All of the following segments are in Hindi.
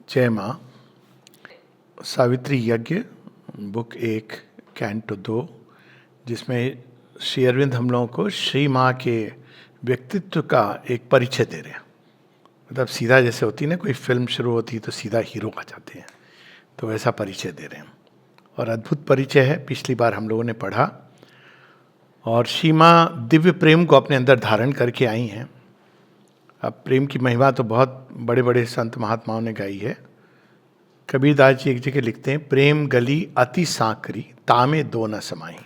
जय माँ। सावित्री यज्ञ बुक 1 कैंटो 2, जिसमें श्री अरविंद हम लोगों को श्री माँ के व्यक्तित्व का एक परिचय दे रहे हैं। मतलब सीधा जैसे होती है ना, कोई फिल्म शुरू होती है तो सीधा हीरो आ जाते हैं, तो वैसा परिचय दे रहे हैं। और अद्भुत परिचय है, पिछली बार हम लोगों ने पढ़ा। और श्री माँ दिव्य प्रेम को अपने अंदर धारण करके आई हैं। अब प्रेम की महिमा तो बहुत बड़े बड़े संत महात्माओं ने गाई है। कबीरदास जी एक जगह लिखते हैं, प्रेम गली अति सांकरी तामे दो न समाई।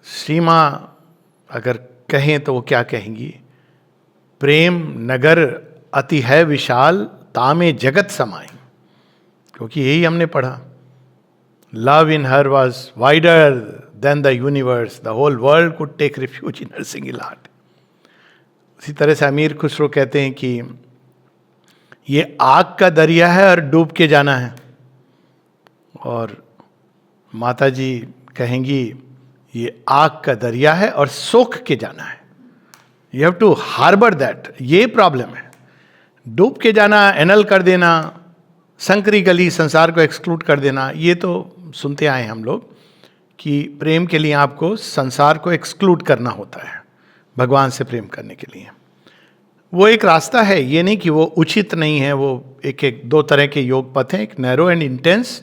श्री माँ अगर कहें तो वो क्या कहेंगी? प्रेम नगर अति है विशाल तामे जगत समाई। क्योंकि यही हमने पढ़ा, love in her was wider than the universe, the whole world could take refuge in her single heart. उसी तरह से अमीर खुसरो कहते हैं कि ये आग का दरिया है और डूब के जाना है। और माता जी कहेंगी ये आग का दरिया है और सोख के जाना है। You have to harbour that. ये प्रॉब्लम है, डूब के जाना, एनल कर देना, संकरी गली, संसार को एक्सक्लूड कर देना। ये तो सुनते आए हम लोग कि प्रेम के लिए आपको संसार को एक्सक्लूड करना होता है भगवान से प्रेम करने के लिए। वो एक रास्ता है, ये नहीं कि वो उचित नहीं है। वो एक दो तरह के योग पथ हैं, एक नैरो एंड इंटेंस,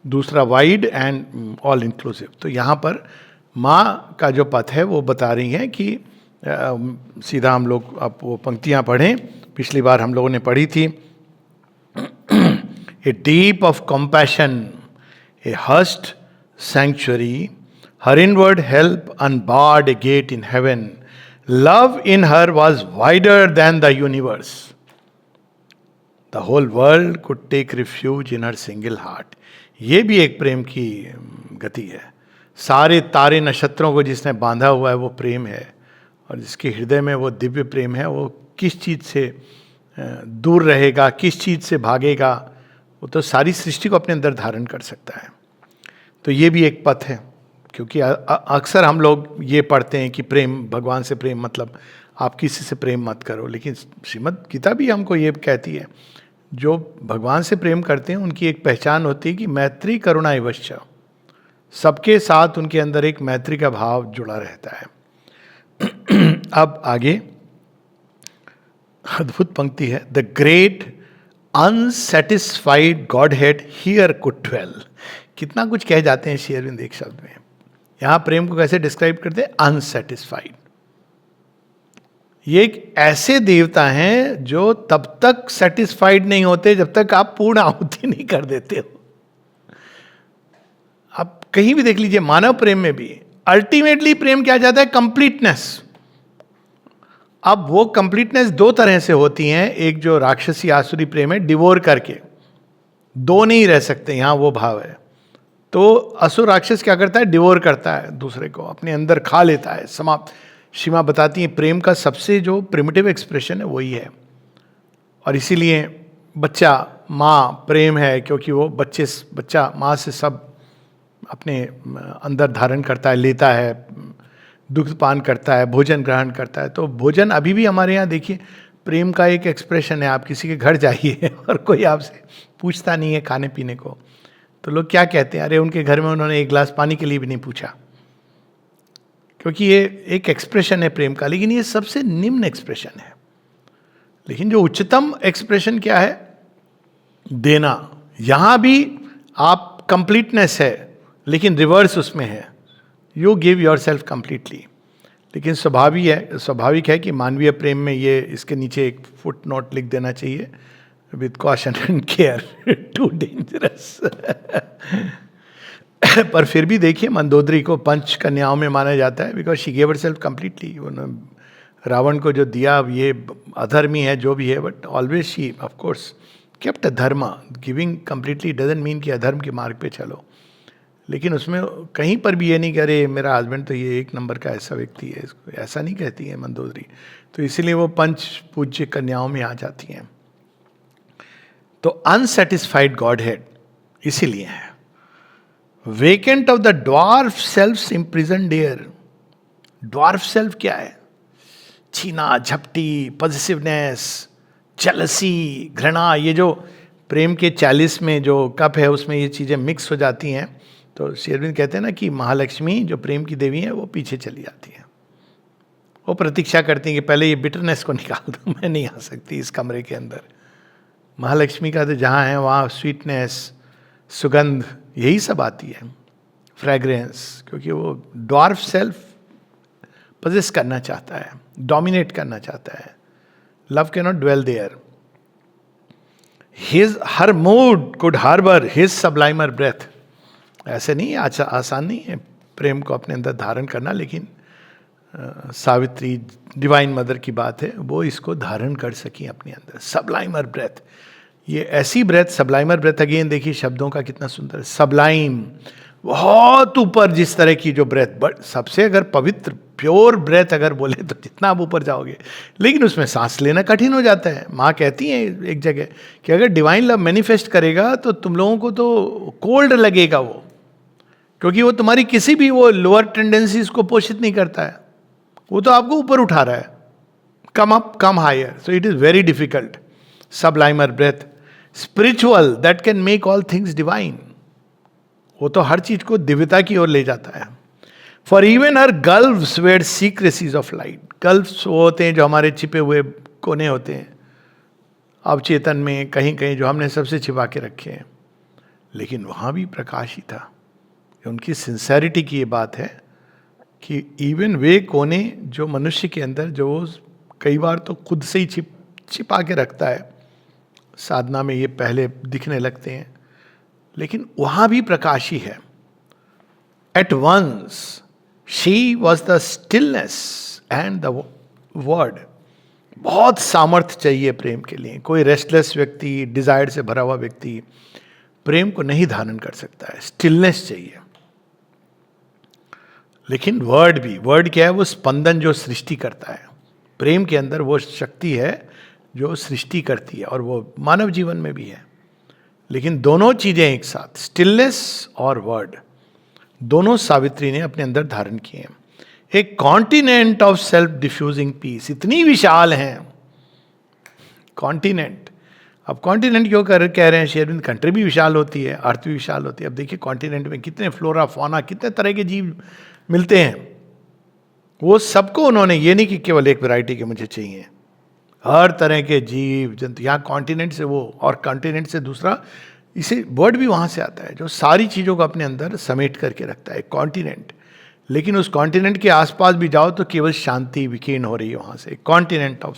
दूसरा वाइड एंड ऑल इंक्लूसिव। तो यहाँ पर माँ का जो पथ है वो बता रही हैं कि सीधा हम लोग अब वो पंक्तियाँ पढ़ें। पिछली बार हम लोगों ने पढ़ी थी, a deep of compassion, a hushed sanctuary, her inward help unbarred a gate in heaven, love in her was wider than the universe, the whole world could take refuge in her single heart। ये भी एक प्रेम की गति है। सारे तारे नक्षत्रों को जिसने बांधा हुआ है वो प्रेम है, और जिसके हृदय में वो दिव्य प्रेम है, वो किस चीज़ से दूर रहेगा, किस चीज़ से भागेगा, वो तो सारी सृष्टि को अपने अंदर धारण कर सकता है। तो ये भी एक पथ है। क्योंकि अक्सर हम लोग ये पढ़ते हैं कि प्रेम, भगवान से प्रेम मतलब आप किसी से प्रेम मत करो, लेकिन श्रीमद् गीता भी हमको ये कहती है, जो भगवान से प्रेम करते हैं उनकी एक पहचान होती है कि मैत्री करुणा एवश्य, सबके साथ उनके अंदर एक मैत्री का भाव जुड़ा रहता है। अब आगे अद्भुत पंक्ति है, the great unsatisfied godhead here could dwell. कितना कुछ कह जाते हैं श्री अरविंद एक शब्द में। यहां प्रेम को कैसे डिस्क्राइब करते हैं? अनसेटिस्फाइड। ये एक ऐसे देवता हैं जो तब तक सेटिस्फाइड नहीं होते जब तक आप पूर्ण आहुति नहीं कर देते हो। आप कहीं भी देख लीजिए, मानव प्रेम में भी अल्टीमेटली प्रेम क्या चाहता है? कंप्लीटनेस। अब वो कंप्लीटनेस दो तरह से होती है। एक जो राक्षसी आसुरी प्रेम है, डिवोर करके, दो नहीं रह सकते, यहां वो भाव है। तो असुर राक्षस क्या करता है? डिवोर करता है, दूसरे को अपने अंदर खा लेता है, समाप्त। सीमा बताती है प्रेम का सबसे जो प्रिमिटिव एक्सप्रेशन है वही है। और इसीलिए बच्चा माँ प्रेम है, क्योंकि वो बच्चा माँ से सब अपने अंदर धारण करता है, लेता है, दुग्ध पान करता है, भोजन ग्रहण करता है। तो भोजन अभी भी हमारे यहाँ देखिए प्रेम का एक एक्सप्रेशन है। आप किसी के घर जाइए और कोई आपसे पूछता नहीं है खाने पीने को, तो लोग क्या कहते हैं? अरे उनके घर में उन्होंने एक गिलास पानी के लिए भी नहीं पूछा। क्योंकि ये एक एक्सप्रेशन है प्रेम का, लेकिन ये सबसे निम्न एक्सप्रेशन है। लेकिन जो उच्चतम एक्सप्रेशन क्या है? देना। यहां भी आप कंप्लीटनेस है, लेकिन रिवर्स उसमें है, you give your self completely. लेकिन स्वाभाविक है कि मानवीय प्रेम में ये, इसके नीचे एक फुट नोट लिख देना चाहिए, with caution and care, too dangerous। पर फिर भी देखिए, मंदोदरी को पंच कन्याओं में माना जाता है, because she gave herself completely। Ravan को जो दिया, अब ये अधर्मी है जो भी है, but always she of course kept a dharma. Giving completely doesn't mean कि अधर्म के मार्ग पे चलो, लेकिन उसमें कहीं पर भी ये नहीं करे मेरा हस्बैंड तो ये एक नंबर का ऐसा व्यक्ति है, इसको ऐसा नहीं कहती है मंदोदरी। तो इसीलिए वो पंच पूज्य कन्याओं में आ जाती हैं। तो अनसेटिस्फाइड गॉड हेड इसीलिए है। Vacant of the dwarf self imprisoned air. Dwarf self क्या है? छीना झपटी, पॉजिटिवनेस, जेलसी, घृणा, ये जो प्रेम के 40 में जो कप है उसमें ये चीज़ें मिक्स हो जाती हैं। तो श्री अरविंद कहते हैं ना कि महालक्ष्मी जो प्रेम की देवी है वो पीछे चली जाती है, वो प्रतीक्षा करती हैं कि पहले ये बिटरनेस को निकाल दो, मैं नहीं आ सकती इस कमरे के अंदर। महालक्ष्मी का तो जहाँ है वहाँ स्वीटनेस, सुगंध, यही सब आती है, फ्रेग्रेंस, क्योंकि वो ड्वार्फ सेल्फ पजेस करना चाहता है, डोमिनेट करना चाहता है। Love can not dwell there. Her mood could harbour his sublimer breath. ऐसे नहीं, आसान नहीं है प्रेम को अपने अंदर धारण करना, लेकिन सावित्री डिवाइन मदर की बात है, वो इसको धारण कर सकी अपने अंदर। सब्लाइमर ब्रेथ, ये ऐसी ब्रेथ, सब्लाइमर ब्रेथ, अगेन देखिए शब्दों का कितना सुंदर, सब्लाइम, बहुत ऊपर जिस तरह की जो ब्रेथ, बट सबसे अगर पवित्र प्योर ब्रेथ अगर बोले तो जितना आप ऊपर जाओगे, लेकिन उसमें सांस लेना कठिन हो जाता है। माँ कहती है एक जगह कि अगर डिवाइन लव मैनिफेस्ट करेगा तो तुम लोगों को तो कोल्ड लगेगा वो, क्योंकि वो तुम्हारी किसी भी वो लोअर टेंडेंसीज को पोषित नहीं करता है, वो तो आपको ऊपर उठा रहा है, come up, come higher. So it is very difficult. Sublimer breath, spiritual that can make all things divine, वो तो हर चीज को दिव्यता की ओर ले जाता है। For even her gulfs were secrecies of light. Gulfs वो होते हैं जो हमारे छिपे हुए कोने होते हैं अवचेतन में, कहीं कहीं जो हमने सबसे छिपा के रखे हैं, लेकिन वहाँ भी प्रकाश ही था। उनकी सिंसेरिटी की ये बात है कि इवन वे कोने जो मनुष्य के अंदर, जो कई बार तो खुद से ही छिपा के रखता है, साधना में ये पहले दिखने लगते हैं, लेकिन वहाँ भी प्रकाश ही है। At once she was the stillness and the word. बहुत सामर्थ्य चाहिए प्रेम के लिए। कोई रेस्टलेस व्यक्ति, डिजायर से भरा हुआ व्यक्ति प्रेम को नहीं धारण कर सकता है, स्टिलनेस चाहिए। लेकिन वर्ड भी, वर्ड क्या है? वो स्पंदन जो सृष्टि करता है। प्रेम के अंदर वो शक्ति है जो सृष्टि करती है, और वो मानव जीवन में भी है। लेकिन दोनों चीजें एक साथ, स्टिलनेस और वर्ड, दोनों सावित्री ने अपने अंदर धारण किए हैं। एक continent of self diffusing peace, इतनी विशाल है कॉन्टिनेंट। अब कॉन्टिनेंट क्यों कह रहे हैं शेरविंद? कंट्री भी विशाल होती है, अर्थ भी विशाल होती है। अब देखिए कॉन्टिनेंट में कितने फ्लोरा फौना, कितने तरह के जीव मिलते हैं। वो सबको उन्होंने, ये नहीं कि केवल एक वैरायटी के मुझे चाहिए, हर तरह के जीव जंतु। यहाँ कॉन्टिनेंट से वो, और कॉन्टिनेंट से दूसरा, इसे वर्ड भी वहाँ से आता है जो सारी चीज़ों को अपने अंदर समेट करके रखता है, कॉन्टिनेंट। लेकिन उस कॉन्टिनेंट के आसपास भी जाओ तो केवल शांति विकीर्ण हो रही है वहाँ से। Continent of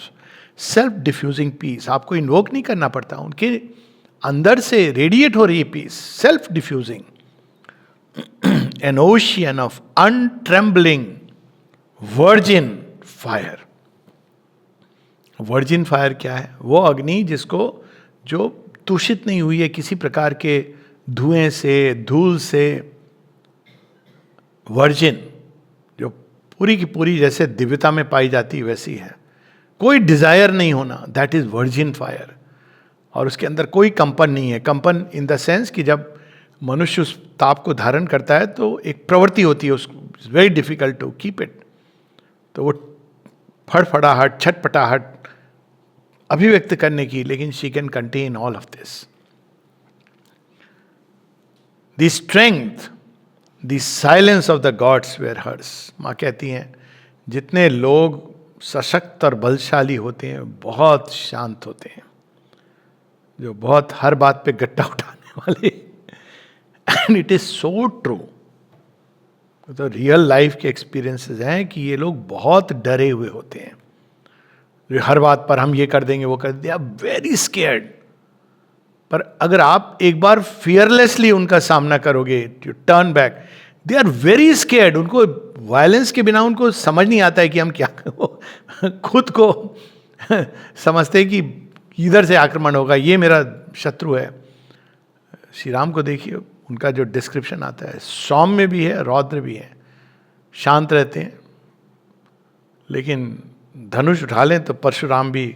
self diffusing peace, आपको इन्वोक नहीं करना पड़ता, उनके अंदर से रेडिएट हो रही है peace, self diffusing. An ocean of untrembling virgin fire. Virgin fire क्या है? वो अग्नि जिसको, जो दूषित नहीं हुई है किसी प्रकार के धुएं से, धूल से। वर्जिन जो पूरी की पूरी जैसे दिव्यता में पाई जाती है वैसी है, कोई डिजायर नहीं होना, दैट इज वर्जिन फायर। और उसके अंदर कोई कंपन नहीं है। कंपन इन द सेंस कि जब मनुष्य उस ताप को धारण करता है तो एक प्रवृत्ति होती है उसको, it's very difficult to keep it. तो वो फड़फड़ाहट, छटपटाहट अभिव्यक्त करने की, लेकिन she can contain all of this. The strength, the silence of the gods were hers. माँ कहती हैं जितने लोग सशक्त और बलशाली होते हैं बहुत शांत होते हैं, जो बहुत हर बात पे गट्टा उठाने वाले। And it is so true. तो रियल लाइफ के एक्सपीरियंसेस हैं कि ये लोग बहुत डरे हुए होते हैं, हर बात पर हम ये कर देंगे, वो कर देंगे, दे आर वेरी स्केयर्ड। पर अगर आप एक बार फियरलेसली उनका सामना करोगे, you turn back, they are very scared. उनको वायलेंस के बिना उनको समझ नहीं आता है कि हम क्या खुद को समझते हैं कि इधर से आक्रमण होगा, ये मेरा शत्रु है। श्री राम को देखिए, उनका जो डिस्क्रिप्शन आता है, सौम्य भी है, रौद्र भी है, शांत रहते हैं, लेकिन धनुष उठा लें तो परशुराम भी,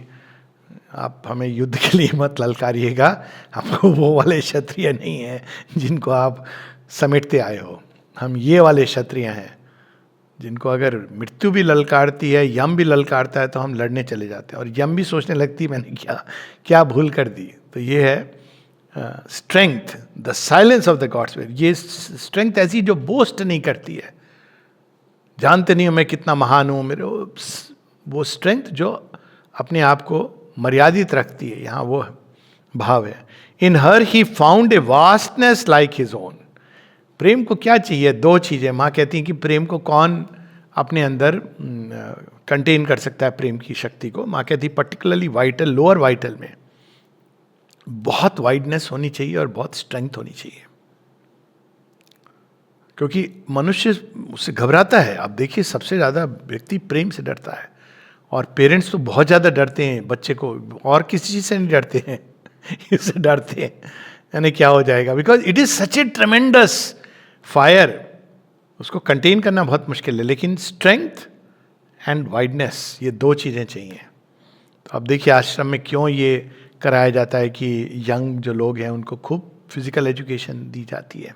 आप हमें युद्ध के लिए मत ललकारिएगा, हमको वो वाले क्षत्रिय नहीं हैं जिनको आप समेटते आए हो, हम ये वाले क्षत्रिय हैं। जिनको अगर मृत्यु भी ललकारती है, यम भी ललकारता है, तो हम लड़ने चले जाते हैं, और यम भी सोचने लगती है मैंने क्या क्या भूल कर दी। तो ये है strength, the silence of the God's will. ये स्ट्रेंथ ऐसी जो बोस्ट नहीं करती है, जानते नहीं हो मैं कितना महान हूँ मेरे, वो स्ट्रेंथ जो अपने आप को मर्यादित रखती है, यहाँ वो भाव है। In her he found a vastness like his own. प्रेम को क्या चाहिए? दो चीजें। माँ कहती हैं कि प्रेम को कौन अपने अंदर कंटेन कर सकता है, प्रेम की शक्ति को। माँ कहती पर्टिकुलरली वाइटल, लोअर वाइटल में बहुत वाइडनेस होनी चाहिए और बहुत स्ट्रेंथ होनी चाहिए, क्योंकि मनुष्य उससे घबराता है। आप देखिए सबसे ज्यादा व्यक्ति प्रेम से डरता है, और पेरेंट्स तो बहुत ज्यादा डरते हैं बच्चे को, और किसी चीज से नहीं डरते हैं इससे डरते हैं यानी क्या हो जाएगा, because it is such a ट्रेमेंडस fire, उसको कंटेन करना बहुत मुश्किल है। लेकिन स्ट्रेंथ एंड वाइडनेस, ये दो चीजें चाहिए। तो अब देखिए आश्रम में क्यों ये कराया जाता है कि यंग जो लोग हैं उनको खूब फिजिकल एजुकेशन दी जाती है,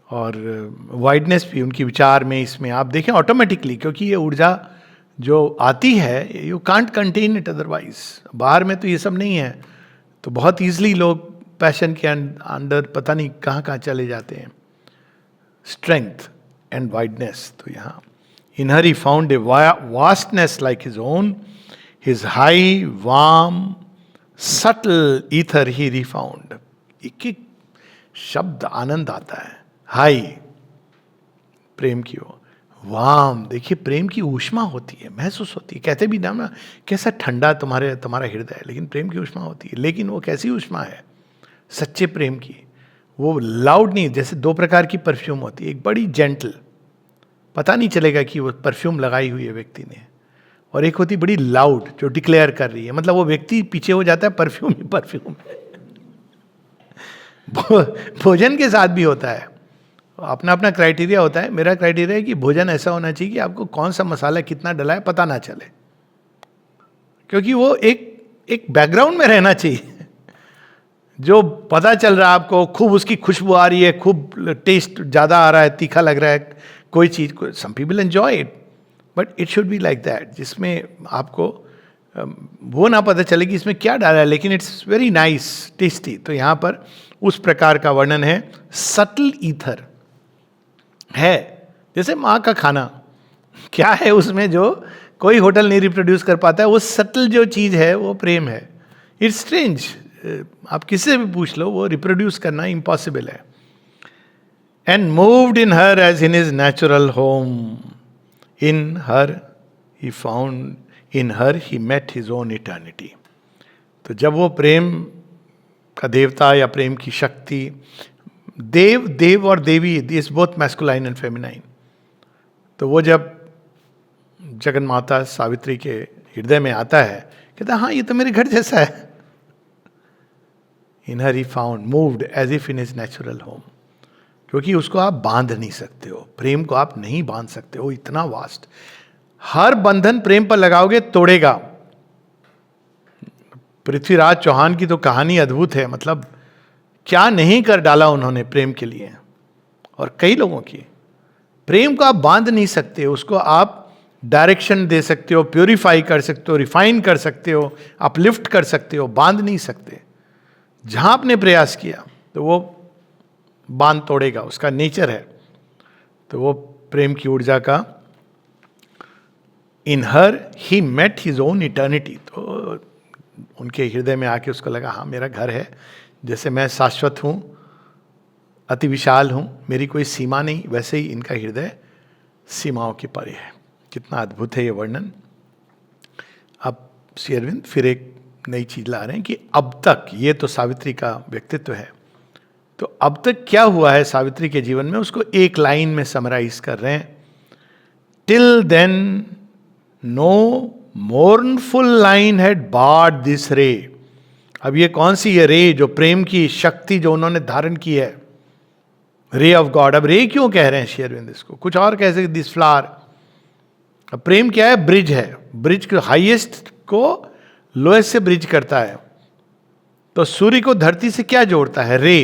और वाइडनेस भी उनकी विचार में, इसमें आप देखें ऑटोमेटिकली, क्योंकि ये ऊर्जा जो आती है you can't contain it otherwise. बाहर में तो ये सब नहीं है, तो बहुत ईजिली लोग पैशन के अंदर पता नहीं कहाँ कहाँ चले जाते हैं। स्ट्रेंथ एंड वाइडनेस, तो यहाँ in her he found a vastness like his own, his high warm subtle ether he refound. एक एक शब्द आनंद आता है। हाई प्रेम की हो, वाम देखिए प्रेम की ऊष्मा होती है, महसूस होती है। कहते भी ना कैसा ठंडा तुम्हारा हृदय है, लेकिन प्रेम की ऊष्मा होती है। लेकिन वो कैसी ऊष्मा है सच्चे प्रेम की? वो लाउड नहीं, जैसे दो प्रकार की परफ्यूम होती है, एक बड़ी जेंटल, पता नहीं चलेगा कि वो परफ्यूम लगाई हुई है व्यक्ति ने, और एक होती बड़ी लाउड जो डिक्लेयर कर रही है, मतलब वो व्यक्ति पीछे हो जाता है, परफ्यूम ही परफ्यूम है। भोजन के साथ भी होता है, अपना अपना क्राइटेरिया होता है। मेरा क्राइटेरिया है कि भोजन ऐसा होना चाहिए कि आपको कौन सा मसाला कितना डला है पता ना चले, क्योंकि वो एक बैकग्राउंड में रहना चाहिए। जो पता चल रहा है आपको, खूब उसकी खुशबू आ रही है, खूब टेस्ट ज़्यादा आ रहा है, तीखा लग रहा है कोई चीज़ को, some people enjoy it, but it should be like that, जिसमें आपको वो ना पता चले कि इसमें क्या डाला है, लेकिन इट्स वेरी नाइस टेस्टी। तो यहाँ पर उस प्रकार का वर्णन है। सटल ईथर है, जैसे माँ का खाना क्या है उसमें जो कोई होटल नहीं रिप्रोड्यूस कर पाता है, वो सटल जो चीज़ है वो प्रेम है। इट्स स्ट्रेंज, आप किसी से भी पूछ लो, वो रिप्रोड्यूस करना इम्पॉसिबल है। And moved in her age in his natural home, in her he found, in her he met his own eternity. तो जब वो प्रेम का देवता या प्रेम की शक्ति, देव और देवी, this both masculine and feminine, तो वो जब जगन माता सावित्री के हृदय में आता है, कहता है हाँ ये तो मेरे घर जैसा है। In her he found, moved as if in his natural home, क्योंकि उसको आप बांध नहीं सकते हो, प्रेम को आप नहीं बांध सकते हो, इतना वास्ट। हर बंधन प्रेम पर लगाओगे तोड़ेगा। पृथ्वीराज चौहान की तो कहानी अद्भुत है, मतलब क्या नहीं कर डाला उन्होंने प्रेम के लिए, और कई लोगों की। प्रेम को आप बांध नहीं सकते, उसको आप डायरेक्शन दे सकते हो, प्योरीफाई कर सकते हो, रिफाइन कर सकते हो, अपलिफ्ट कर सकते हो, बांध नहीं सकते। जहां आपने प्रयास किया तो वो बांध तोड़ेगा, उसका नेचर है। तो वो प्रेम की ऊर्जा का, in her he met his own eternity, तो उनके हृदय में आके उसको लगा हाँ मेरा घर है, जैसे मैं शाश्वत हूँ, अति विशाल हूँ, मेरी कोई सीमा नहीं, वैसे ही इनका हृदय सीमाओं के परे है। कितना अद्भुत है ये वर्णन। अब श्री अरविंद फिर एक नई चीज ला रहे हैं कि अब तक, ये तो सावित्री का व्यक्तित्व है, तो अब तक क्या हुआ है सावित्री के जीवन में, उसको एक लाइन में समराइज कर रहे हैं। Till then no mournful line had barred this ray. अब ये कौन सी है रे, जो प्रेम की शक्ति जो उन्होंने धारण की है, रे ऑफ गॉड। अब रे क्यों कह रहे हैं श्री अरविंद इसको, कुछ और कह सकते, दिस फ्लावर। अब प्रेम क्या है, ब्रिज है, ब्रिज को हाईएस्ट को लोएस्ट से ब्रिज करता है। तो सूर्य को धरती से क्या जोड़ता है, रे।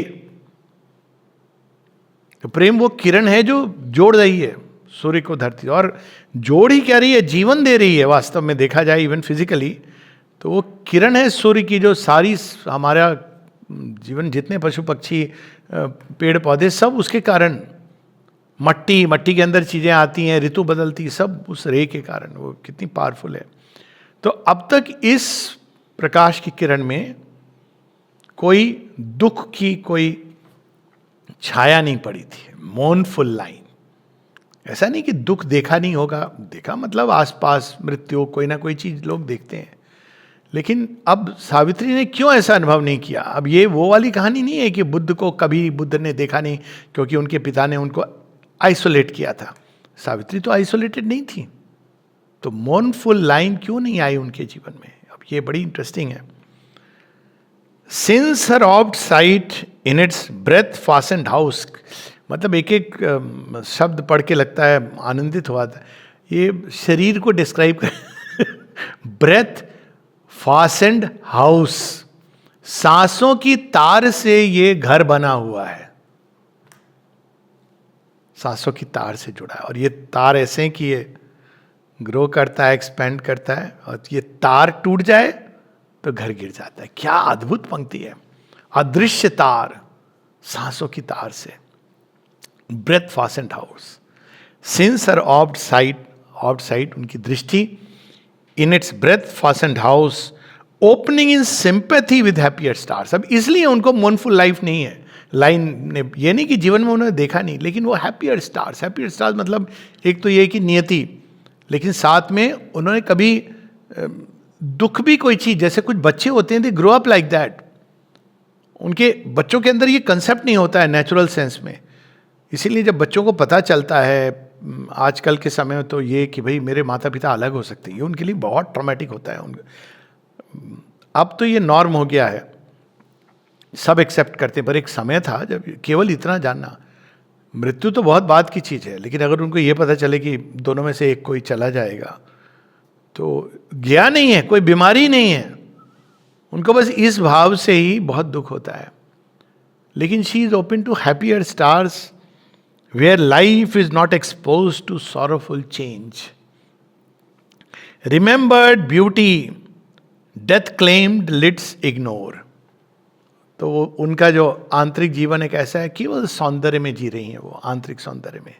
तो प्रेम वो किरण है जो जोड़ रही है सूर्य को धरती, और जोड़ ही क्या रही है, जीवन दे रही है वास्तव में देखा जाए इवन फिजिकली। तो वो किरण है सूर्य की जो सारी हमारा जीवन, जितने पशु पक्षी पेड़ पौधे सब उसके कारण, मट्टी के अंदर चीज़ें आती हैं, ऋतु बदलती, सब उस रे के कारण। वो कितनी पावरफुल है। तो अब तक इस प्रकाश की किरण में कोई दुख की कोई छाया नहीं पड़ी थी। मोर्नफुल लाइन, ऐसा नहीं कि दुख देखा नहीं होगा, देखा मतलब आसपास मृत्यु कोई ना कोई चीज लोग देखते हैं, लेकिन अब सावित्री ने क्यों ऐसा अनुभव नहीं किया। अब ये वो वाली कहानी नहीं है कि बुद्ध को कभी बुद्ध ने देखा नहीं क्योंकि उनके पिता ने उनको आइसोलेट किया था। सावित्री तो आइसोलेटेड नहीं थी, तो मोर्नफुल लाइन क्यों नहीं आई उनके जीवन में। अब ये बड़ी इंटरेस्टिंग है। Since her orbed sight in its breath fastened house, मतलब एक एक शब्द पढ़ के लगता है आनंदित हुआ था। ये शरीर को डिस्क्राइब कर ब्रेथ फास्टेंड हाउस, सांसों की तार से ये घर बना हुआ है, सांसों की तार से जुड़ा है। और ये तार ऐसे कि ये ग्रो करता है, एक्सपेंड करता है, और ये तार टूट जाए तो घर गिर जाता है। क्या अद्भुत पंक्ति है। अदृश्य तार, सांसों की तार से, breath fastened house, since her orbed sight उनकी दृष्टि, in its breath fastened house, opening in sympathy with happier stars. अब इसलिए उनको मोर्नफुल लाइफ नहीं है लाइन ने, ये नहीं कि जीवन में उन्होंने देखा नहीं, लेकिन वो हैप्पियर स्टार्स मतलब एक तो ये कि नियति, लेकिन साथ में उन्होंने कभी दुख भी कोई चीज, जैसे कुछ बच्चे होते हैं they grow up like that, उनके बच्चों के अंदर ये कंसेप्ट नहीं होता है नेचुरल सेंस में। इसीलिए जब बच्चों को पता चलता है आजकल के समय में, तो ये कि भाई मेरे माता पिता अलग हो सकते हैं, ये उनके लिए बहुत ट्रॉमेटिक होता है। अब तो ये नॉर्म हो गया है, सब एक्सेप्ट करते हैं, पर एक समय था जब केवल इतना जानना, मृत्यु तो बहुत बात की चीज़ है, लेकिन अगर उनको ये पता चले कि दोनों में से एक कोई चला जाएगा तो गया नहीं है, कोई बीमारी नहीं है, उनको बस इस भाव से ही बहुत दुख होता है। लेकिन she is open to happier stars where life is not expose to sorrowful change. Remembered beauty death claimed lids ignore. तो वो उनका जो आंतरिक जीवन एक ऐसा है कि वो सौंदर्य में जी रही हैं, वो आंतरिक सौंदर्य में।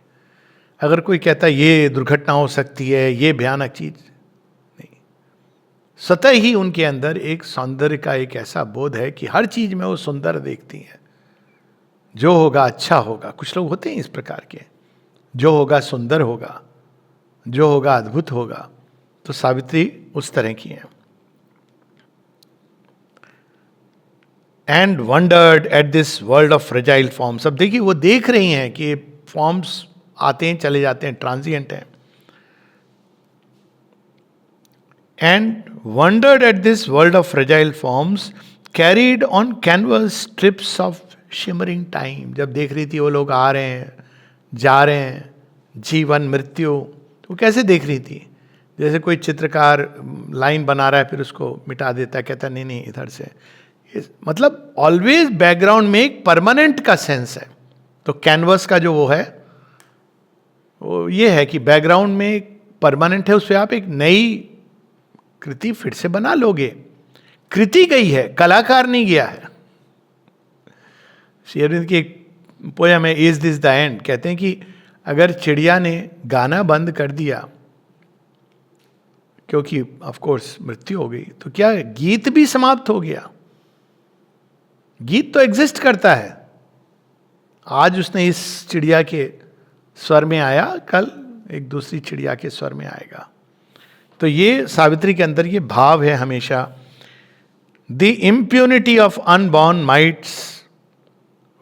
अगर कोई कहता है ये दुर्घटना हो सकती है, ये भयानक चीज नहीं, स्वतः ही उनके अंदर एक सौंदर्य का एक ऐसा बोध है कि हर चीज में वो सुंदर देखती हैं। जो होगा अच्छा होगा, कुछ लोग होते हैं इस प्रकार के, जो होगा सुंदर होगा, जो होगा अद्भुत होगा। तो सावित्री उस तरह की है। And wondered at this world of fragile forms. अब देखिए वो देख रही हैं कि फॉर्म्स आते हैं चले जाते हैं, ट्रांजिएंट हैं। And wondered at this world of fragile forms carried on canvas strips of shimmering time. जब देख रही थी वो लोग आ रहे हैं जा रहे हैं, जीवन मृत्यु, तो वो कैसे देख रही थी? जैसे कोई चित्रकार लाइन बना रहा है फिर उसको मिटा देता है, कहता नहीं नहीं इधर से, मतलब ऑलवेज बैकग्राउंड में एक परमानेंट का सेंस है। तो कैनवस का जो वो है वो ये है कि बैकग्राउंड में एक परमानेंट है, उस पर आप एक नई कृति फिर से बना लोगे। कृति गई है, कलाकार नहीं गया है। श्री अरविंद की एक पोयम है इज दिस द एंड, कहते हैं कि अगर चिड़िया ने गाना बंद कर दिया क्योंकि ऑफ कोर्स मृत्यु हो गई, तो क्या गीत भी समाप्त हो गया? गीत तो एग्जिस्ट करता है। आज उसने इस चिड़िया के स्वर में आया, कल एक दूसरी चिड़िया के स्वर में आएगा। तो ये सावित्री के अंदर ये भाव है हमेशा। The impunity of unborn mights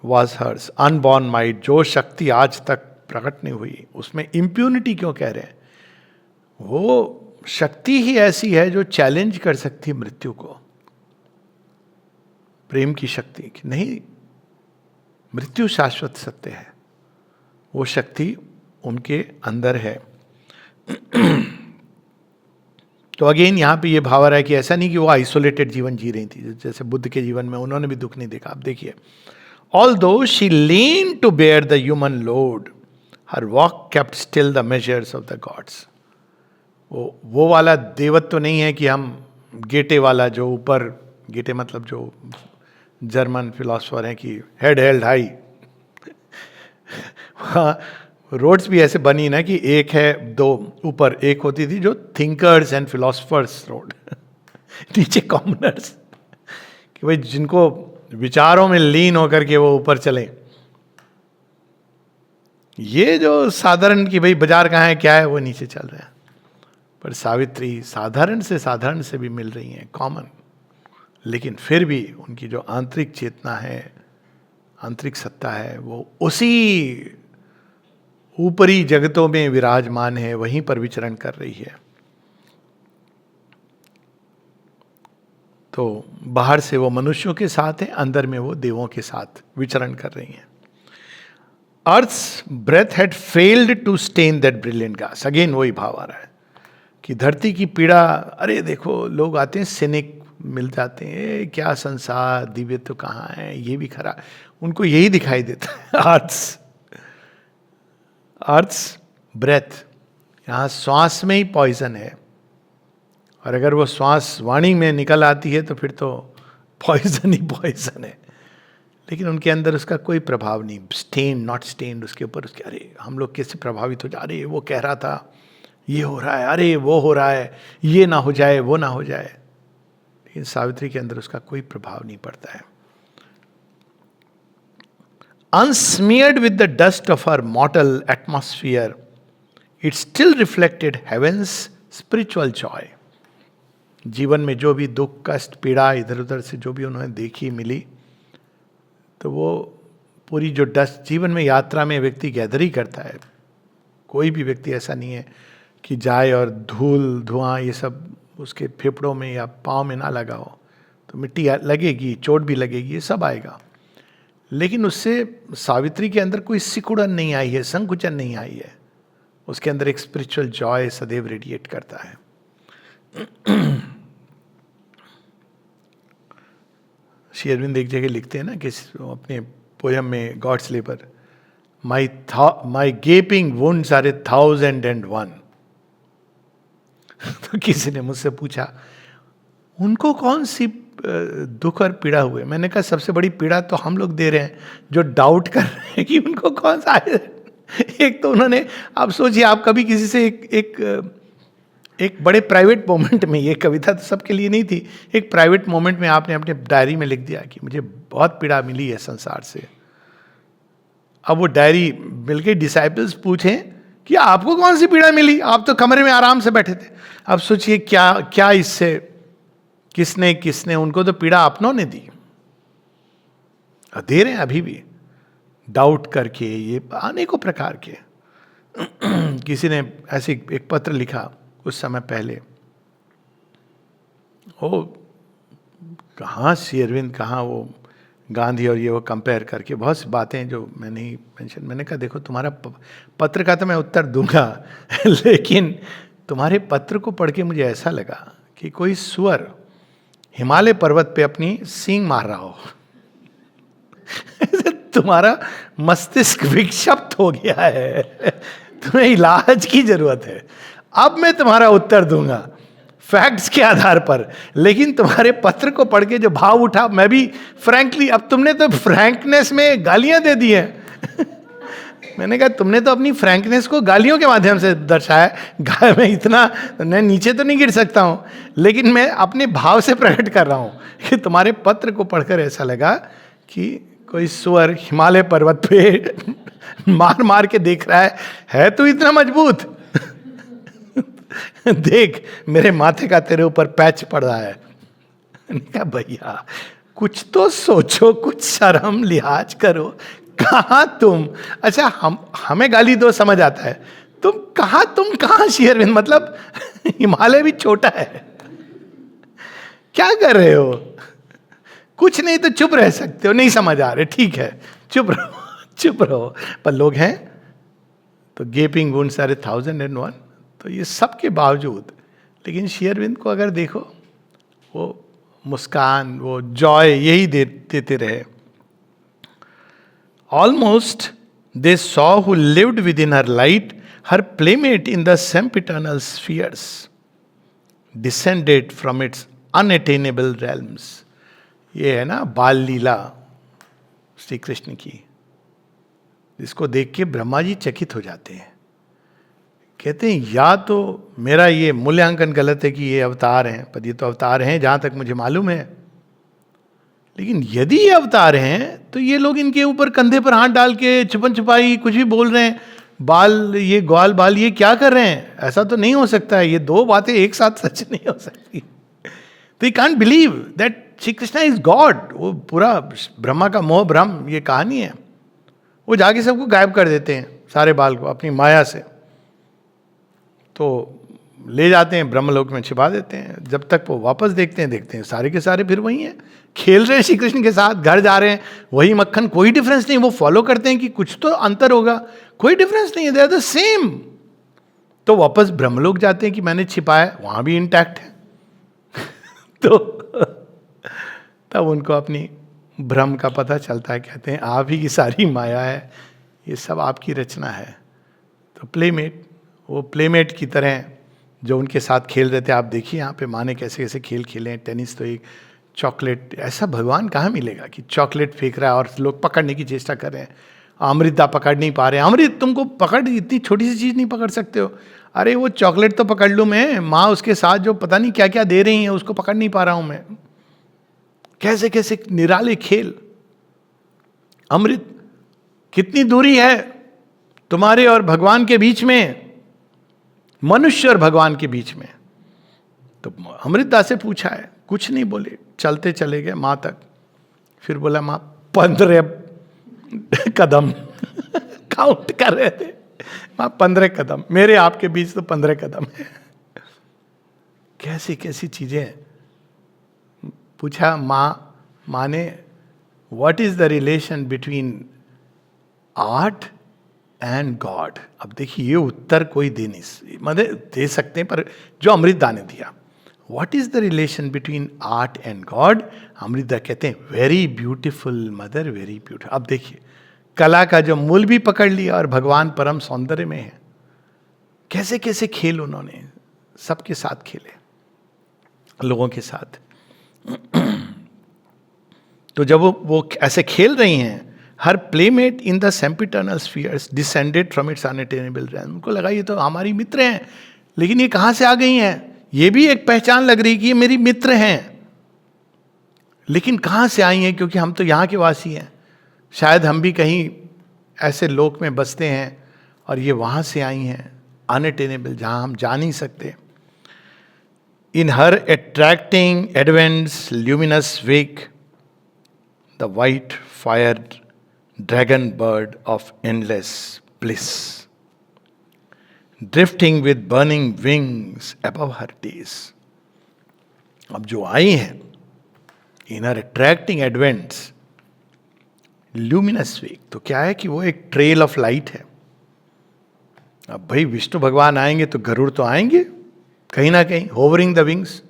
was hers. Unborn might, जो शक्ति आज तक प्रकट नहीं हुई, उसमें इम्प्यूनिटी क्यों कह रहे हैं? वो शक्ति ही ऐसी है जो चैलेंज कर सकती है मृत्यु को। प्रेम की शक्ति कि नहीं, मृत्यु शाश्वत सत्य है, वो शक्ति उनके अंदर है। तो अगेन यहां पे ये भाव आ रहा है कि ऐसा नहीं कि वो आइसोलेटेड जीवन जी रही थी, जैसे बुद्ध के जीवन में उन्होंने भी दुख नहीं देखा। आप देखिए, although she lean to bear the human load, her walk kept still the measures of the gods. वो वाला देवत्व तो नहीं है कि हम गेटे वाला जो ऊपर, गेटे मतलब जो जर्मन फिलोसफर हैं कि हेड हेल्ड हाई। रोड्स भी ऐसे बनी ना कि एक है दो ऊपर, एक होती थी जो थिंकर्स एंड फिलोसफर्स रोड, नीचे कॉमनर्स, कि भाई जिनको विचारों में लीन होकर के वो ऊपर चले। ये जो साधारण कि भाई बाजार कहाँ है क्या है, वो नीचे चल रहे हैं। पर सावित्री साधारण से भी मिल रही हैं, कॉमन, लेकिन फिर भी उनकी जो आंतरिक चेतना है, आंतरिक सत्ता है, वो उसी ऊपरी जगतों में विराजमान है, वहीं पर विचरण कर रही है। तो बाहर से वो मनुष्यों के साथ है, अंदर में वो देवों के साथ विचरण कर रही हैं। Earth's breath had failed to stain that brilliant gas. Again वही भाव आ रहा है कि धरती की पीड़ा, अरे देखो लोग आते हैं सिनिक मिल जाते हैं, क्या संसार दिव्य तो कहाँ है, ये भी खरा, उनको यही दिखाई देता है। अर्थ्स ब्रेथ, यहाँ श्वास में ही पॉइजन है, और अगर वो श्वास वाणी में निकल आती है तो फिर तो पॉइजन ही पॉइजन है। लेकिन उनके अंदर उसका कोई प्रभाव नहीं, स्टेन नॉट स्टेन्ड, उसके ऊपर उसके अरे हम लोग कैसे प्रभावित हो जा, अरे वो कह रहा था ये हो रहा है, अरे वो हो रहा है, ये ना हो जाए वो ना हो जाए। लेकिन सावित्री के अंदर उसका कोई प्रभाव नहीं पड़ता है। Unsmeared with the dust of her mortal atmosphere, it still reflected heaven's spiritual joy. जीवन में जो भी दुख कष्ट पीड़ा इधर उधर से जो भी उन्होंने देखी मिली, तो वो पूरी जो डस्ट, जीवन में यात्रा में व्यक्ति गैदर ही करता है। कोई भी व्यक्ति ऐसा नहीं है कि जाए और धूल धुआं ये सब उसके फेफड़ों में या पाँव में ना लगा हो, तो मिट्टी लगेगी, चोट भी लगेगी, ये सब आएगा। लेकिन उससे सावित्री के अंदर कोई सिकुड़न नहीं आई है, संकुचन नहीं आई है। उसके अंदर एक स्पिरिचुअल जॉय सदैव रेडिएट करता है। श्री अरविंद एक जगह लिखते हैं ना कि अपने पोयम में God's labour, my gaping wounds are 1001। तो किसी ने मुझसे पूछा उनको कौन सी दुख और पीड़ा हुए। मैंने कहा सबसे बड़ी पीड़ा तो हम लोग दे रहे हैं जो डाउट कर रहे हैं कि उनको कौन सा है। एक तो उन्होंने, आप सोचिए आप कभी किसी से एक बड़े प्राइवेट मोमेंट में, ये कविता तो सबके लिए नहीं थी, एक प्राइवेट मोमेंट में आपने अपने डायरी में लिख दिया कि मुझे बहुत पीड़ा मिली है संसार से। अब वो डायरी मिलके डिसाइपल्स पूछें कि आपको कौन सी पीड़ा मिली, आप तो कमरे में आराम से बैठे थे। अब सोचिए क्या क्या इससे किसने उनको तो पीड़ा अपनों ने दी, दे रहे हैं अभी भी डाउट करके, ये अनेकों प्रकार के। किसी ने ऐसे एक पत्र लिखा कुछ समय पहले, वो कहाँ श्री अरविंद कहाँ वो गांधी और ये वो कंपेयर करके बहुत सी बातें जो मैंने ही मेंशन। मैंने कहा देखो तुम्हारा पत्र का तो मैं उत्तर दूंगा, लेकिन तुम्हारे पत्र को पढ़ के मुझे ऐसा लगा कि कोई सुअर हिमालय पर्वत पे अपनी सींग मार रहा हो। तुम्हारा मस्तिष्क विक्षिप्त हो गया है, तुम्हें इलाज की जरूरत है। अब मैं तुम्हारा उत्तर दूंगा फैक्ट्स के आधार पर, लेकिन तुम्हारे पत्र को पढ़ के जो भाव उठा, मैं भी फ्रैंकली, अब तुमने तो फ्रैंकनेस में गालियां दे दी हैं। मैंने कहा तुमने तो अपनी फ्रैंकनेस को गालियों के माध्यम से दर्शाया। मैं इतना मैं नीचे तो नहीं गिर सकता हूं, लेकिन मैं अपने भाव से प्रकट कर रहा हूं कि तुम्हारे पत्र को पढ़कर ऐसा लगा कि कोई सुअर हिमालय पर्वत पे मार मार के देख रहा है तो इतना मजबूत। देख मेरे माथे का तेरे ऊपर पैच पड़ रहा है। मैंने कहा भैया कुछ तो सोचो, कुछ शर्म लिहाज करो। कहाँ तुम, अच्छा हमें गाली दो समझ आता है, तुम कहाँ श्री अरविंद, मतलब हिमालय भी छोटा है, क्या कर रहे हो? कुछ नहीं तो चुप रह सकते हो, नहीं समझ आ रहे, ठीक है चुप रहो। पर लोग हैं तो गेपिंग वुंड्स आर 1001। तो ये सब के बावजूद, लेकिन श्री अरविंद को अगर देखो, वो मुस्कान, वो जॉय यही देते रहे। Almost They saw who lived within her light, her playmate in the sempiternal spheres, descended from its unattainable realms. ये है ना बाल लीला श्री कृष्ण की, जिसको देख के ब्रह्मा जी चकित हो जाते हैं. कहते हैं या तो मेरा ये मूल्यांकन गलत है कि ये अवतार हैं, पर ये तो अवतार हैं जहां तक मुझे मालूम है. लेकिन यदि ये अवतार हैं तो ये लोग इनके ऊपर कंधे पर हाथ डाल के छुपन छुपाई कुछ भी बोल रहे हैं, बाल ये ग्वाल बाल ये क्या कर रहे हैं. ऐसा तो नहीं हो सकता है, ये दो बातें एक साथ सच नहीं हो सकती. तो you can't believe that Shri Krishna is God. वो पूरा ब्रह्मा का मोह भ्रम ये कहानी है. वो जाके सबको गायब कर देते हैं, सारे बाल को अपनी माया से. तो ले जाते हैं ब्रह्मलोक में छिपा देते हैं. जब तक वो वापस देखते हैं सारे के सारे फिर वही हैं, खेल रहे हैं श्री कृष्ण के साथ, घर जा रहे हैं वही मक्खन, कोई डिफरेंस नहीं. वो फॉलो करते हैं कि कुछ तो अंतर होगा, कोई डिफरेंस नहीं है, दे आर द सेम. तो वापस ब्रह्मलोक जाते हैं कि मैंने छिपाया, वहां भी इंटैक्ट है. तो तब उनको अपनी भ्रम का पता चलता है. कहते हैं आप ही की सारी माया है, ये सब आपकी रचना है. तो प्लेमेट, वो प्लेमेट की तरह जो उनके साथ खेल रहे थे. आप देखिए यहाँ पे माँ ने कैसे कैसे खेल खेले हैं. टेनिस तो एक चॉकलेट, ऐसा भगवान कहाँ मिलेगा कि चॉकलेट फेंक रहा है और लोग पकड़ने की चेष्टा कर रहे हैं. अमृता पकड़ नहीं पा रहे. अमृत तुमको पकड़, इतनी छोटी सी चीज़ नहीं पकड़ सकते हो. अरे वो चॉकलेट तो पकड़ लूँ मैं, माँ उसके साथ जो पता नहीं क्या क्या दे रही है उसको पकड़ नहीं पा रहा हूँ मैं. कैसे कैसे निराले खेल. अमृत कितनी दूरी है तुम्हारे और भगवान के बीच में, मनुष्य और भगवान के बीच में. तो अमृतदास से पूछा है, कुछ नहीं बोले, चलते चले गए माँ तक. फिर बोला माँ 15 कदम काउंट कर रहे थे. माँ 15 कदम, मेरे आपके बीच तो 15 कदम है. कैसी कैसी चीजें. पूछा माँ ने, what is the relation between art and God. अब देखिए ये उत्तर कोई दे नहीं, मतलब दे सकते हैं, पर जो अमृतदा ने दिया, what is the relation between art and God. Amritda कहते हैं very beautiful mother, very beautiful. अब देखिए कला का जो मूल भी पकड़ लिया और भगवान परम सौंदर्य में है. कैसे कैसे खेल उन्होंने सबके साथ खेले, लोगों के साथ. तो जब वो ऐसे खेल रही हैं, her playmate in the sempiternal spheres descended from its unattainable realm. उनको लगा ये तो हमारी मित्र हैं, लेकिन ये कहाँ से आ गई हैं. ये भी एक पहचान लग रही कि ये मेरी मित्र हैं, लेकिन कहाँ से आई हैं, क्योंकि हम तो यहाँ के वासी हैं. शायद हम भी कहीं ऐसे लोक में बसते हैं और ये वहाँ से आई हैं अनअटेनेबल, जहाँ हम जा नहीं सकते. In her attracting advents luminous wake the white fire dragon bird of endless bliss, drifting with burning wings above her days. अब जो आई हैं, in her attracting advents, luminous wake, तो क्या है कि वो एक ट्रेल ऑफ लाइट है. अब भाई विष्णु भगवान आएंगे तो गरुड़ तो आएंगे कहीं ना कहीं, होवरिंग द विंग्स.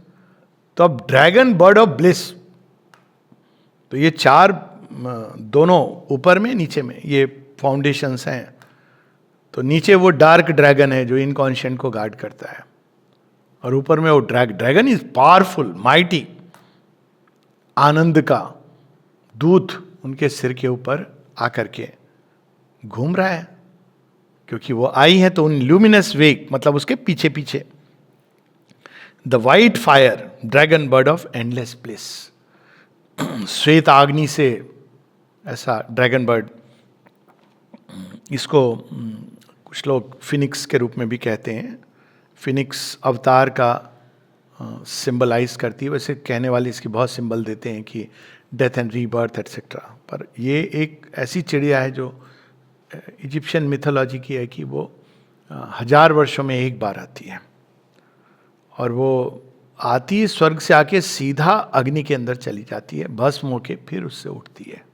तो अब ड्रैगन बर्ड ऑफ ब्लिस, तो ये चार दोनों ऊपर में नीचे में ये फाउंडेशंस हैं. तो नीचे वो डार्क ड्रैगन है जो इनकॉन्शियंट को गार्ड करता है, और ऊपर में वो ड्रैगन इज पावरफुल माइटी. आनंद का दूत उनके सिर के ऊपर आकर के घूम रहा है, क्योंकि वो आई है. तो उन ल्यूमिनस वेक मतलब उसके पीछे पीछे the white fire dragon bird of endless bliss. श्वेत अग्नि से ऐसा ड्रैगन बर्ड, इसको कुछ लोग फिनिक्स के रूप में भी कहते हैं. फिनिक्स अवतार का सिंबलाइज करती है. वैसे कहने वाले इसकी बहुत सिंबल देते हैं कि डेथ एंड रीबर्थ एटसेट्रा, पर ये एक ऐसी चिड़िया है जो इजिप्शियन मिथोलॉजी की है कि वो 1000 वर्षों में एक बार आती है, और वो आती है स्वर्ग से आके सीधा अग्नि के अंदर चली जाती है, भस्म होके फिर उससे उठती है.